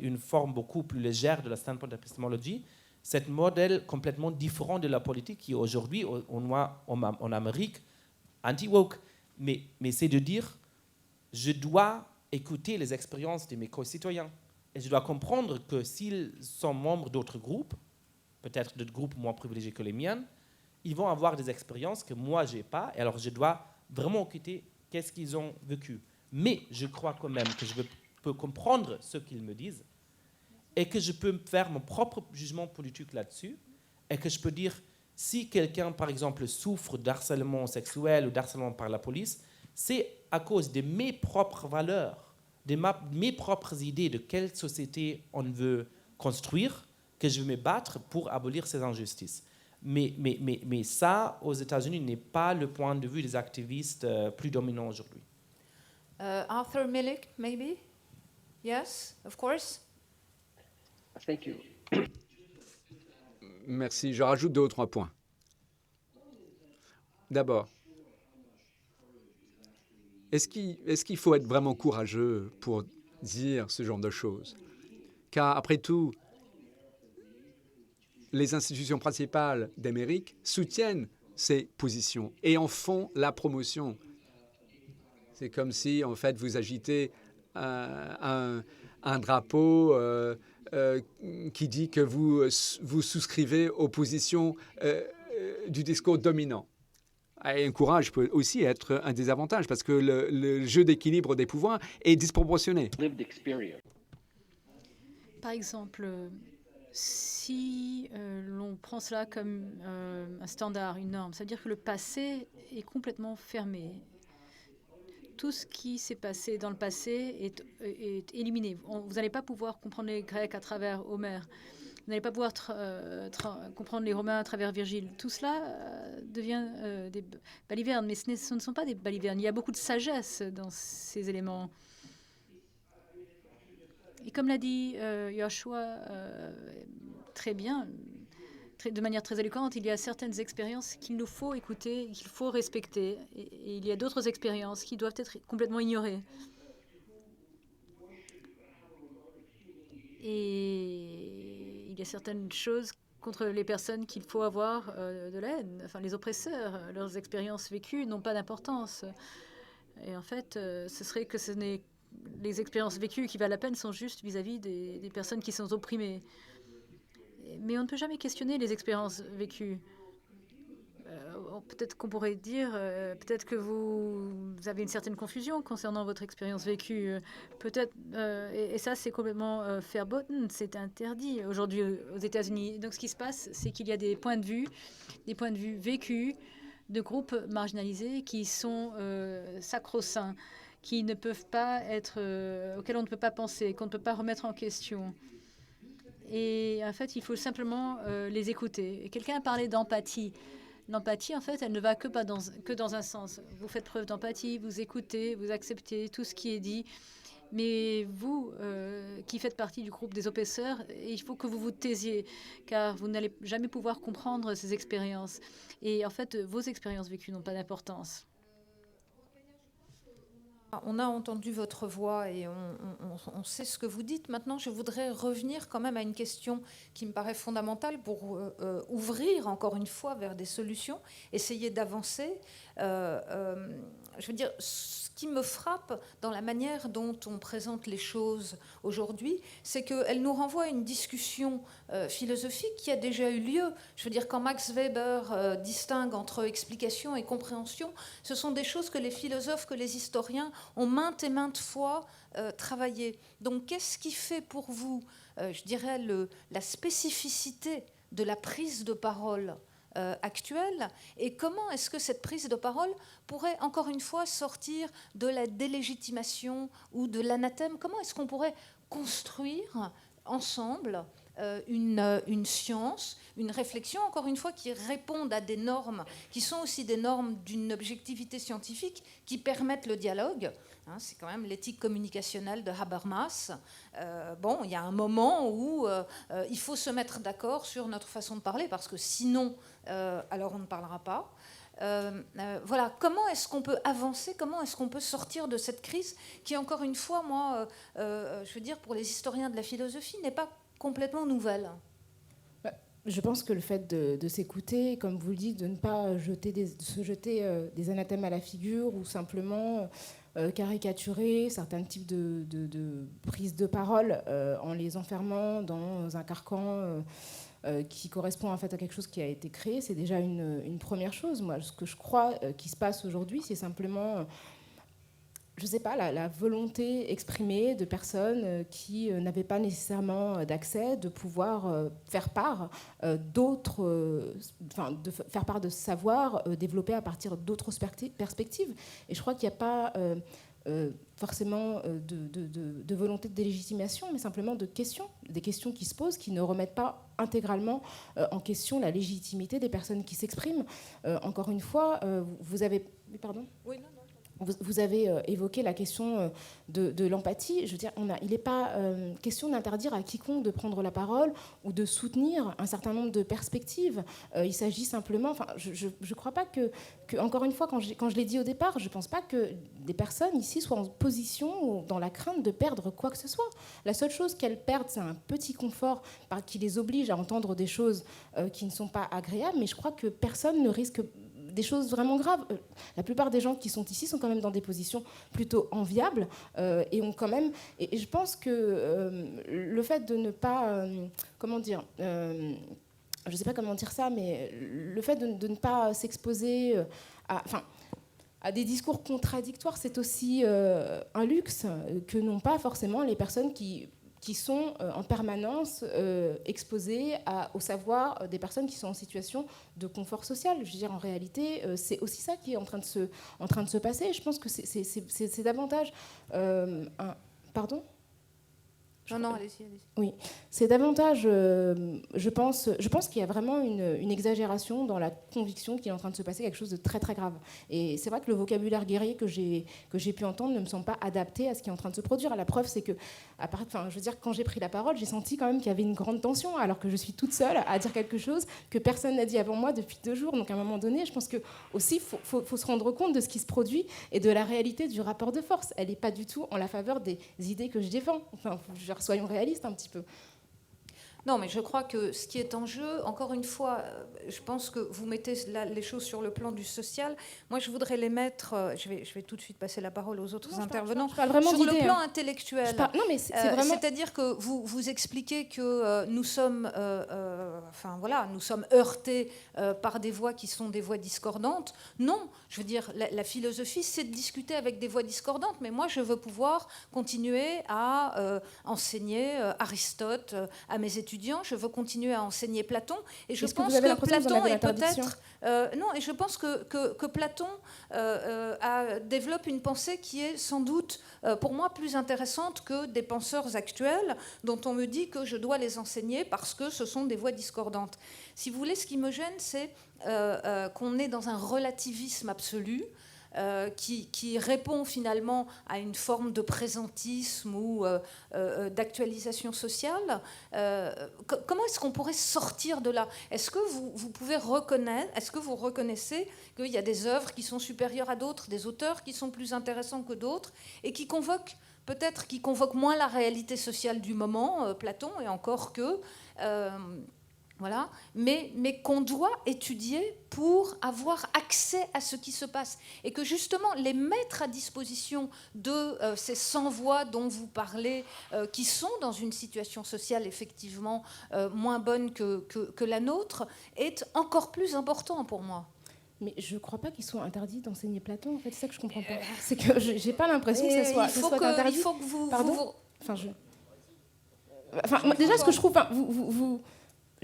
une forme beaucoup plus légère de la standpoint épistémologie? C'est un modèle complètement différent de la politique qui aujourd'hui, en Amérique, anti-woke. Mais c'est de dire, je dois écouter les expériences de mes concitoyens. Et je dois comprendre que s'ils sont membres d'autres groupes, peut-être de groupes moins privilégiés que les miens, ils vont avoir des expériences que moi, je n'ai pas. Et alors, je dois vraiment écouter qu'est-ce qu'ils ont vécu. Mais je crois quand même que je peux comprendre ce qu'ils me disent et que je peux faire mon propre jugement politique là-dessus et que je peux dire, si quelqu'un, par exemple, souffre d'harcèlement sexuel ou d'harcèlement par la police, c'est à cause de mes propres valeurs, de mes propres idées de quelle société on veut construire, que je vais me battre pour abolir ces injustices. Mais ça, aux États-Unis, n'est pas le point de vue des activistes plus dominants aujourd'hui. Arthur Milik, maybe? Yes, of course. Thank you. Merci. Je rajoute 2 ou 3 points. D'abord, est-ce qu'il faut être vraiment courageux pour dire ce genre de choses? Car après tout, les institutions principales d'Amérique soutiennent ces positions et en font la promotion. C'est comme si, en fait, vous agitez un drapeau qui dit que vous souscrivez aux positions du discours dominant. Et un courage peut aussi être un désavantage parce que le jeu d'équilibre des pouvoirs est disproportionné. Par exemple, si l'on prend cela comme un standard, une norme, c'est-à-dire que le passé est complètement fermé. Tout ce qui s'est passé dans le passé est éliminé. Vous n'allez pas pouvoir comprendre les Grecs à travers Homère. Vous n'allez pas pouvoir comprendre les Romains à travers Virgile. Tout cela devient des balivernes, mais ce ne sont pas des balivernes. Il y a beaucoup de sagesse dans ces éléments. Et comme l'a dit Yoshua très bien, de manière très éloquente, il y a certaines expériences qu'il nous faut écouter, qu'il faut respecter. Et il y a d'autres expériences qui doivent être complètement ignorées. Et il y a certaines choses contre les personnes qu'il faut avoir de la haine. Enfin, les oppresseurs, leurs expériences vécues n'ont pas d'importance. Et en fait, ce serait que les expériences vécues qui valent la peine sont juste vis-à-vis des personnes qui sont opprimées. Mais on ne peut jamais questionner les expériences vécues. Peut-être qu'on pourrait dire, peut-être que vous avez une certaine confusion concernant votre expérience vécue. Peut-être, et ça c'est complètement verboten, c'est interdit aujourd'hui aux États-Unis. Donc ce qui se passe, c'est qu'il y a des points de vue vécus de groupes marginalisés qui sont sacro-saints, qui ne peuvent pas être, auxquels on ne peut pas penser, qu'on ne peut pas remettre en question. Et en fait, il faut simplement les écouter. Et quelqu'un a parlé d'empathie. L'empathie, en fait, elle ne va que dans un sens. Vous faites preuve d'empathie, vous écoutez, vous acceptez tout ce qui est dit. Mais vous, qui faites partie du groupe des oppresseurs, il faut que vous vous taisiez, car vous n'allez jamais pouvoir comprendre ces expériences. Et en fait, vos expériences vécues n'ont pas d'importance. On a entendu votre voix et on sait ce que vous dites. Maintenant, je voudrais revenir quand même à une question qui me paraît fondamentale pour ouvrir encore une fois vers des solutions, essayer d'avancer. Je veux dire, ce qui me frappe dans la manière dont on présente les choses aujourd'hui, c'est qu'elle nous renvoie à une discussion philosophique qui a déjà eu lieu. Je veux dire, quand Max Weber distingue entre explication et compréhension, ce sont des choses que les philosophes, que les historiens ont maintes et maintes fois travaillé. Donc, qu'est-ce qui fait pour vous, je dirais, la spécificité de la prise de parole actuelle, et comment est-ce que cette prise de parole pourrait encore une fois sortir de la délégitimation ou de l'anathème? Comment est-ce qu'on pourrait construire ensemble une science, une réflexion, encore une fois, qui répondent à des normes qui sont aussi des normes d'une objectivité scientifique qui permettent le dialogue? C'est quand même l'éthique communicationnelle de Habermas. Bon, il y a un moment où il faut se mettre d'accord sur notre façon de parler, parce que sinon, alors on ne parlera pas. Voilà, comment est-ce qu'on peut avancer, comment est-ce qu'on peut sortir de cette crise qui, encore une fois, moi, je veux dire, pour les historiens de la philosophie, n'est pas complètement nouvelle. Je pense que le fait de s'écouter, comme vous le dites, de ne pas se jeter des anathèmes à la figure ou simplement caricaturer certains types de prises de parole en les enfermant dans un carcan qui correspond en fait à quelque chose qui a été créé, c'est déjà une première chose. Moi, ce que je crois qui se passe aujourd'hui, c'est simplement... je ne sais pas, la volonté exprimée de personnes qui n'avaient pas nécessairement d'accès, de pouvoir faire part faire part de savoir développé à partir d'autres perspectives. Et je crois qu'il n'y a pas forcément de volonté de délégitimation, mais simplement de questions, des questions qui se posent, qui ne remettent pas intégralement en question la légitimité des personnes qui s'expriment. Encore une fois, vous avez... Pardon ? Oui, non. Vous avez évoqué la question de l'empathie. Je veux dire, il n'est pas question d'interdire à quiconque de prendre la parole ou de soutenir un certain nombre de perspectives. Il s'agit simplement... Enfin, je ne crois pas que... Encore une fois, quand je l'ai dit au départ, je ne pense pas que des personnes ici soient en position ou dans la crainte de perdre quoi que ce soit. La seule chose qu'elles perdent, c'est un petit confort qui les oblige à entendre des choses qui ne sont pas agréables. Mais je crois que personne ne risque... des choses vraiment graves. La plupart des gens qui sont ici sont quand même dans des positions plutôt enviables et ont quand même... Et je pense que le fait de ne pas... comment dire je ne sais pas comment dire ça, mais le fait de ne pas s'exposer à des discours contradictoires, c'est aussi un luxe que n'ont pas forcément les personnes qui sont en permanence exposées au savoir des personnes qui sont en situation de confort social. Je veux dire, en réalité, c'est aussi ça qui est en train de se passer. Je pense que c'est davantage... Pardon ? Non, allez-y. Oui, c'est davantage, je pense qu'il y a vraiment une exagération dans la conviction qu'il est en train de se passer quelque chose de très très grave. Et c'est vrai que le vocabulaire guerrier que j'ai pu entendre ne me semble pas adapté à ce qui est en train de se produire. La preuve, c'est que, je veux dire, quand j'ai pris la parole, j'ai senti quand même qu'il y avait une grande tension, alors que je suis toute seule à dire quelque chose que personne n'a dit avant moi depuis 2 jours. Donc à un moment donné, je pense que aussi faut se rendre compte de ce qui se produit et de la réalité du rapport de force. Elle n'est pas du tout en la faveur des idées que je défends. Enfin, soyons réalistes un petit peu. Non, mais je crois que ce qui est en jeu, encore une fois, je pense que vous mettez les choses sur le plan du social. Moi, je voudrais les mettre... je vais tout de suite passer la parole aux autres intervenants. Je parle vraiment sur le plan hein. intellectuel. Non, mais c'est vraiment... C'est-à-dire que vous expliquez que nous sommes nous sommes heurtés par des voix qui sont des voix discordantes. Non, je veux dire, la philosophie, c'est de discuter avec des voix discordantes, mais moi, je veux pouvoir continuer à enseigner Aristote à mes étudiants. Je veux continuer à enseigner Platon, et je pense que Platon est peut-être et je pense que Platon développe une pensée qui est sans doute pour moi plus intéressante que des penseurs actuels dont on me dit que je dois les enseigner parce que ce sont des voix discordantes. Si vous voulez, ce qui me gêne, c'est qu'on est dans un relativisme absolu. Qui répond finalement à une forme de présentisme ou d'actualisation sociale. Comment est-ce qu'on pourrait sortir de là ? Est-ce que vous pouvez reconnaître, est-ce que vous reconnaissez qu'il y a des œuvres qui sont supérieures à d'autres, des auteurs qui sont plus intéressants que d'autres et qui convoquent moins la réalité sociale du moment, Platon, et encore que... Voilà, mais qu'on doit étudier pour avoir accès à ce qui se passe. Et que justement, les mettre à disposition de ces sans-voix dont vous parlez, qui sont dans une situation sociale effectivement moins bonne que la nôtre, est encore plus important pour moi. Mais je ne crois pas qu'il soit interdit d'enseigner Platon, en fait, c'est ça que je ne comprends pas. C'est que je n'ai pas l'impression que ça soit interdit. Il faut que vous... Pardon déjà, ce que je trouve...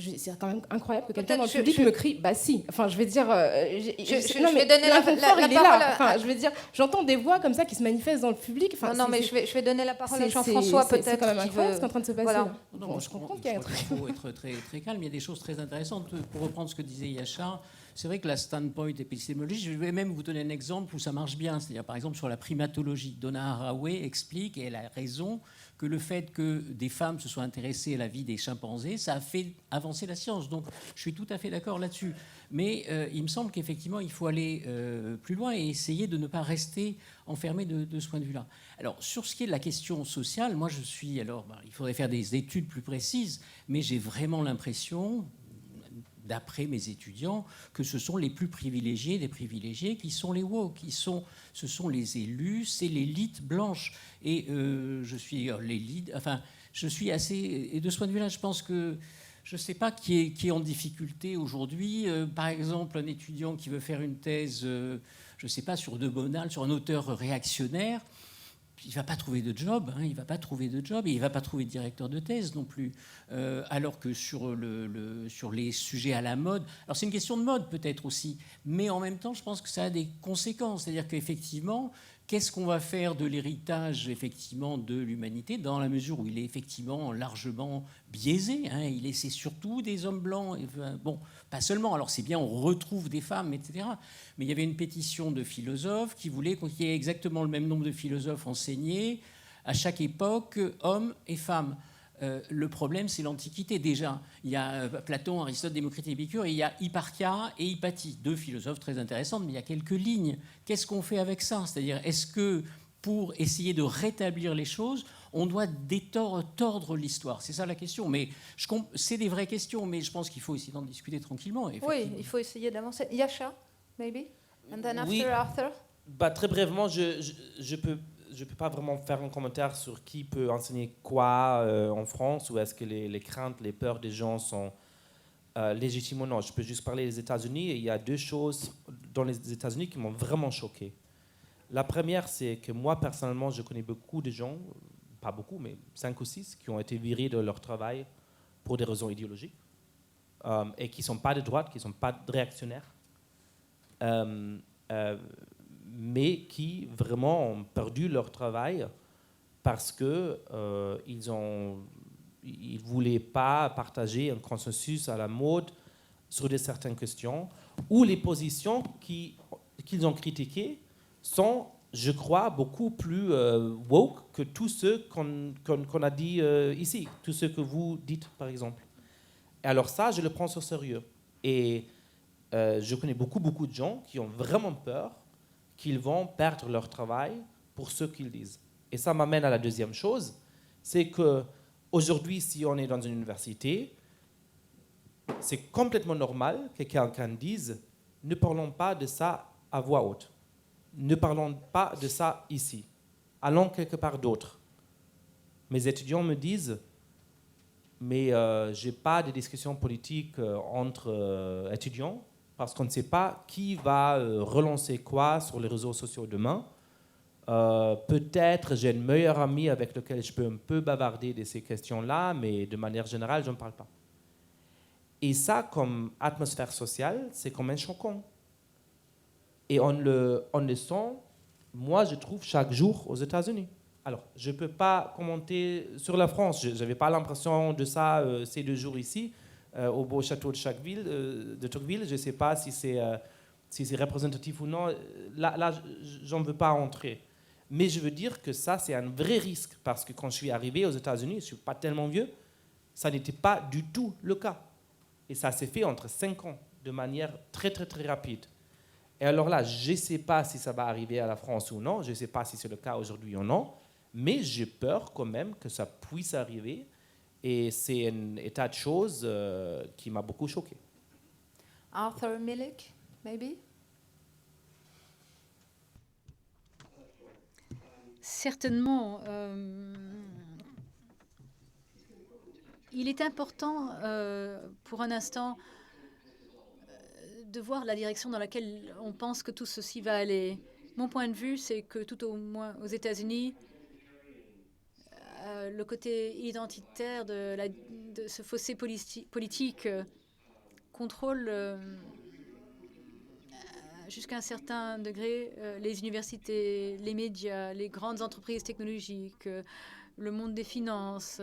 C'est quand même incroyable que quelqu'un dans le public me crie « bah si ». Enfin, je vais dire... je vais donner la parole. Je vais dire, j'entends des voix comme ça qui se manifestent dans le public. Enfin, non, mais je vais donner la parole à Jean-François, peut-être. C'est quand même incroyable ce qui est en train de se passer. Voilà. Non, je comprends qu'il faut être très, très calme. Il y a des choses très intéressantes. Pour reprendre ce que disait Yachar, c'est vrai que la standpoint épistémologique, je vais même vous donner un exemple où ça marche bien. C'est-à-dire, par exemple, sur la primatologie. Donna Haraway explique, et elle a raison, que le fait que des femmes se soient intéressées à la vie des chimpanzés, ça a fait avancer la science. Donc, je suis tout à fait d'accord là-dessus. Mais il me semble qu'effectivement, il faut aller plus loin et essayer de ne pas rester enfermé de ce point de vue-là. Alors, sur ce qui est de la question sociale, moi, je suis... Alors, il faudrait faire des études plus précises, mais j'ai vraiment l'impression, d'après mes étudiants, que ce sont les plus privilégiés des privilégiés qui sont les woke, ce sont les élus, c'est l'élite blanche. Et je suis l'élite, enfin, je suis assez... Et de ce point de vue-là, je pense que je ne sais pas qui est en difficulté aujourd'hui. Par exemple, un étudiant qui veut faire une thèse, je ne sais pas, sur De Bonald, sur un auteur réactionnaire, il ne va pas trouver de job, il ne va pas trouver de job, et il ne va pas trouver de directeur de thèse non plus. Alors que sur les sujets à la mode, alors c'est une question de mode peut-être aussi, mais en même temps, je pense que ça a des conséquences. C'est-à-dire qu'effectivement, qu'est-ce qu'on va faire de l'héritage effectivement de l'humanité dans la mesure où il est effectivement largement biaisé, c'est surtout des hommes blancs, bon, pas seulement, alors c'est bien, on retrouve des femmes, etc. Mais il y avait une pétition de philosophes qui voulait qu'il y ait exactement le même nombre de philosophes enseignés à chaque époque, hommes et femmes. Le problème, c'est l'Antiquité. Déjà, il y a Platon, Aristote, Démocrite et Épicure, et il y a Hipparchia et Hypatie, deux philosophes très intéressantes, mais il y a quelques lignes. Qu'est-ce qu'on fait avec ça ? C'est-à-dire, est-ce que pour essayer de rétablir les choses, on doit tordre l'histoire ? C'est ça la question. Mais c'est des vraies questions, mais je pense qu'il faut essayer d'en discuter tranquillement. Oui, il faut essayer d'avancer. Yasha, maybe? And then after, oui. Arthur? Très brièvement, je peux pas vraiment faire un commentaire sur qui peut enseigner quoi en France, ou est-ce que les craintes, les peurs des gens sont légitimes ou non. Je peux juste parler des États-Unis, et il y a deux choses dans les États-Unis qui m'ont vraiment choqué. La première, c'est que moi, personnellement, je connais beaucoup de gens, pas beaucoup, mais 5 ou 6, qui ont été virés de leur travail pour des raisons idéologiques, et qui ne sont pas de droite, qui ne sont pas réactionnaires, mais qui vraiment ont perdu leur travail parce qu'ils ne voulaient pas partager un consensus à la mode sur certaines questions, ou les positions qu'ils ont critiquées sont, je crois, beaucoup plus woke que tous ceux qu'on a dit ici, tous ceux que vous dites, par exemple. Et alors ça, je le prends au sérieux. Et je connais beaucoup de gens qui ont vraiment peur qu'ils vont perdre leur travail pour ce qu'ils disent. Et ça m'amène à la deuxième chose, c'est qu'aujourd'hui, si on est dans une université, c'est complètement normal que quelqu'un dise « ne parlons pas de ça à voix haute, ne parlons pas de ça ici, allons quelque part d'autre ». Mes étudiants me disent « mais je n'ai pas de discussion politique entre étudiants, parce qu'on ne sait pas qui va relancer quoi sur les réseaux sociaux demain. Peut-être j'ai une meilleure amie avec laquelle je peux un peu bavarder de ces questions-là, mais de manière générale, je n'en parle pas. » Et ça, comme atmosphère sociale, c'est quand même choquant. Et on le sent, moi, je trouve, chaque jour aux États-Unis. Alors, je ne peux pas commenter sur la France. Je n'avais pas l'impression de ça ces 2 jours ici. Au beau château de Tocqueville. Je ne sais pas si c'est représentatif ou non. Là j'en veux pas entrer. Mais je veux dire que ça, c'est un vrai risque, parce que quand je suis arrivé aux États-Unis, je ne suis pas tellement vieux, ça n'était pas du tout le cas. Et ça s'est fait entre 5 ans, de manière très, très, très rapide. Et alors là, je ne sais pas si ça va arriver à la France ou non, je ne sais pas si c'est le cas aujourd'hui ou non, mais j'ai peur quand même que ça puisse arriver. Et c'est un état de choses qui m'a beaucoup choqué. Arthur Milik, maybe? Certainement. Il est important, pour un instant, de voir la direction dans laquelle on pense que tout ceci va aller. Mon point de vue, c'est que tout au moins aux États-Unis, le côté identitaire de ce fossé politique contrôle jusqu'à un certain degré les universités, les médias, les grandes entreprises technologiques, le monde des finances.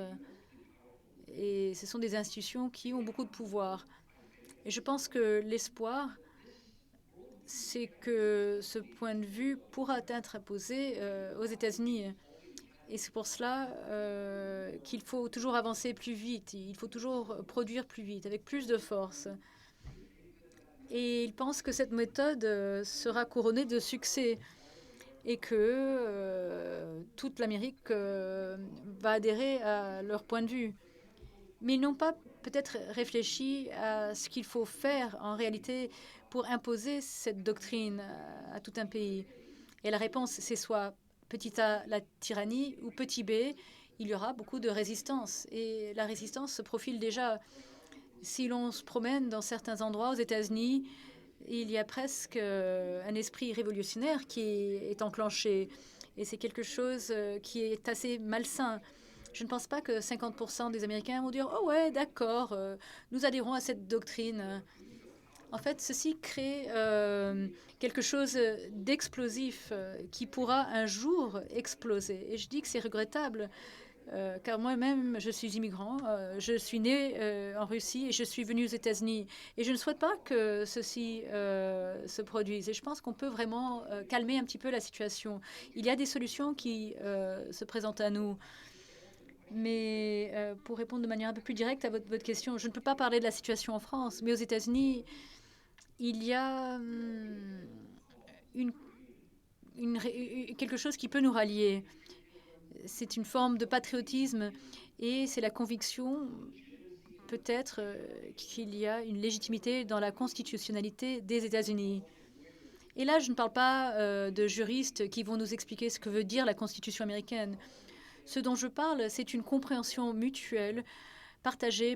Et ce sont des institutions qui ont beaucoup de pouvoir. Et je pense que l'espoir, c'est que ce point de vue pourra être imposé aux États-Unis. Et c'est pour cela qu'il faut toujours avancer plus vite, il faut toujours produire plus vite, avec plus de force. Et il pense que cette méthode sera couronnée de succès et que toute l'Amérique va adhérer à leur point de vue. Mais ils n'ont pas peut-être réfléchi à ce qu'il faut faire en réalité pour imposer cette doctrine à tout un pays. Et la réponse, c'est soit petit a, la tyrannie, ou petit b, il y aura beaucoup de résistance. Et la résistance se profile déjà. Si l'on se promène dans certains endroits aux États-Unis, il y a presque un esprit révolutionnaire qui est enclenché. Et c'est quelque chose qui est assez malsain. Je ne pense pas que 50% des Américains vont dire « Oh ouais, d'accord, nous adhérons à cette doctrine ». En fait, ceci crée quelque chose d'explosif qui pourra un jour exploser. Et je dis que c'est regrettable, car moi-même, je suis immigrant, je suis né en Russie et je suis venu aux États-Unis. Et je ne souhaite pas que ceci se produise. Et je pense qu'on peut vraiment calmer un petit peu la situation. Il y a des solutions qui se présentent à nous. Mais pour répondre de manière un peu plus directe à votre question, je ne peux pas parler de la situation en France, mais aux États-Unis, il y a quelque chose qui peut nous rallier. C'est une forme de patriotisme et c'est la conviction, peut-être, qu'il y a une légitimité dans la constitutionnalité des États-Unis. Et là, je ne parle pas de juristes qui vont nous expliquer ce que veut dire la Constitution américaine. Ce dont je parle, c'est une compréhension mutuelle partagée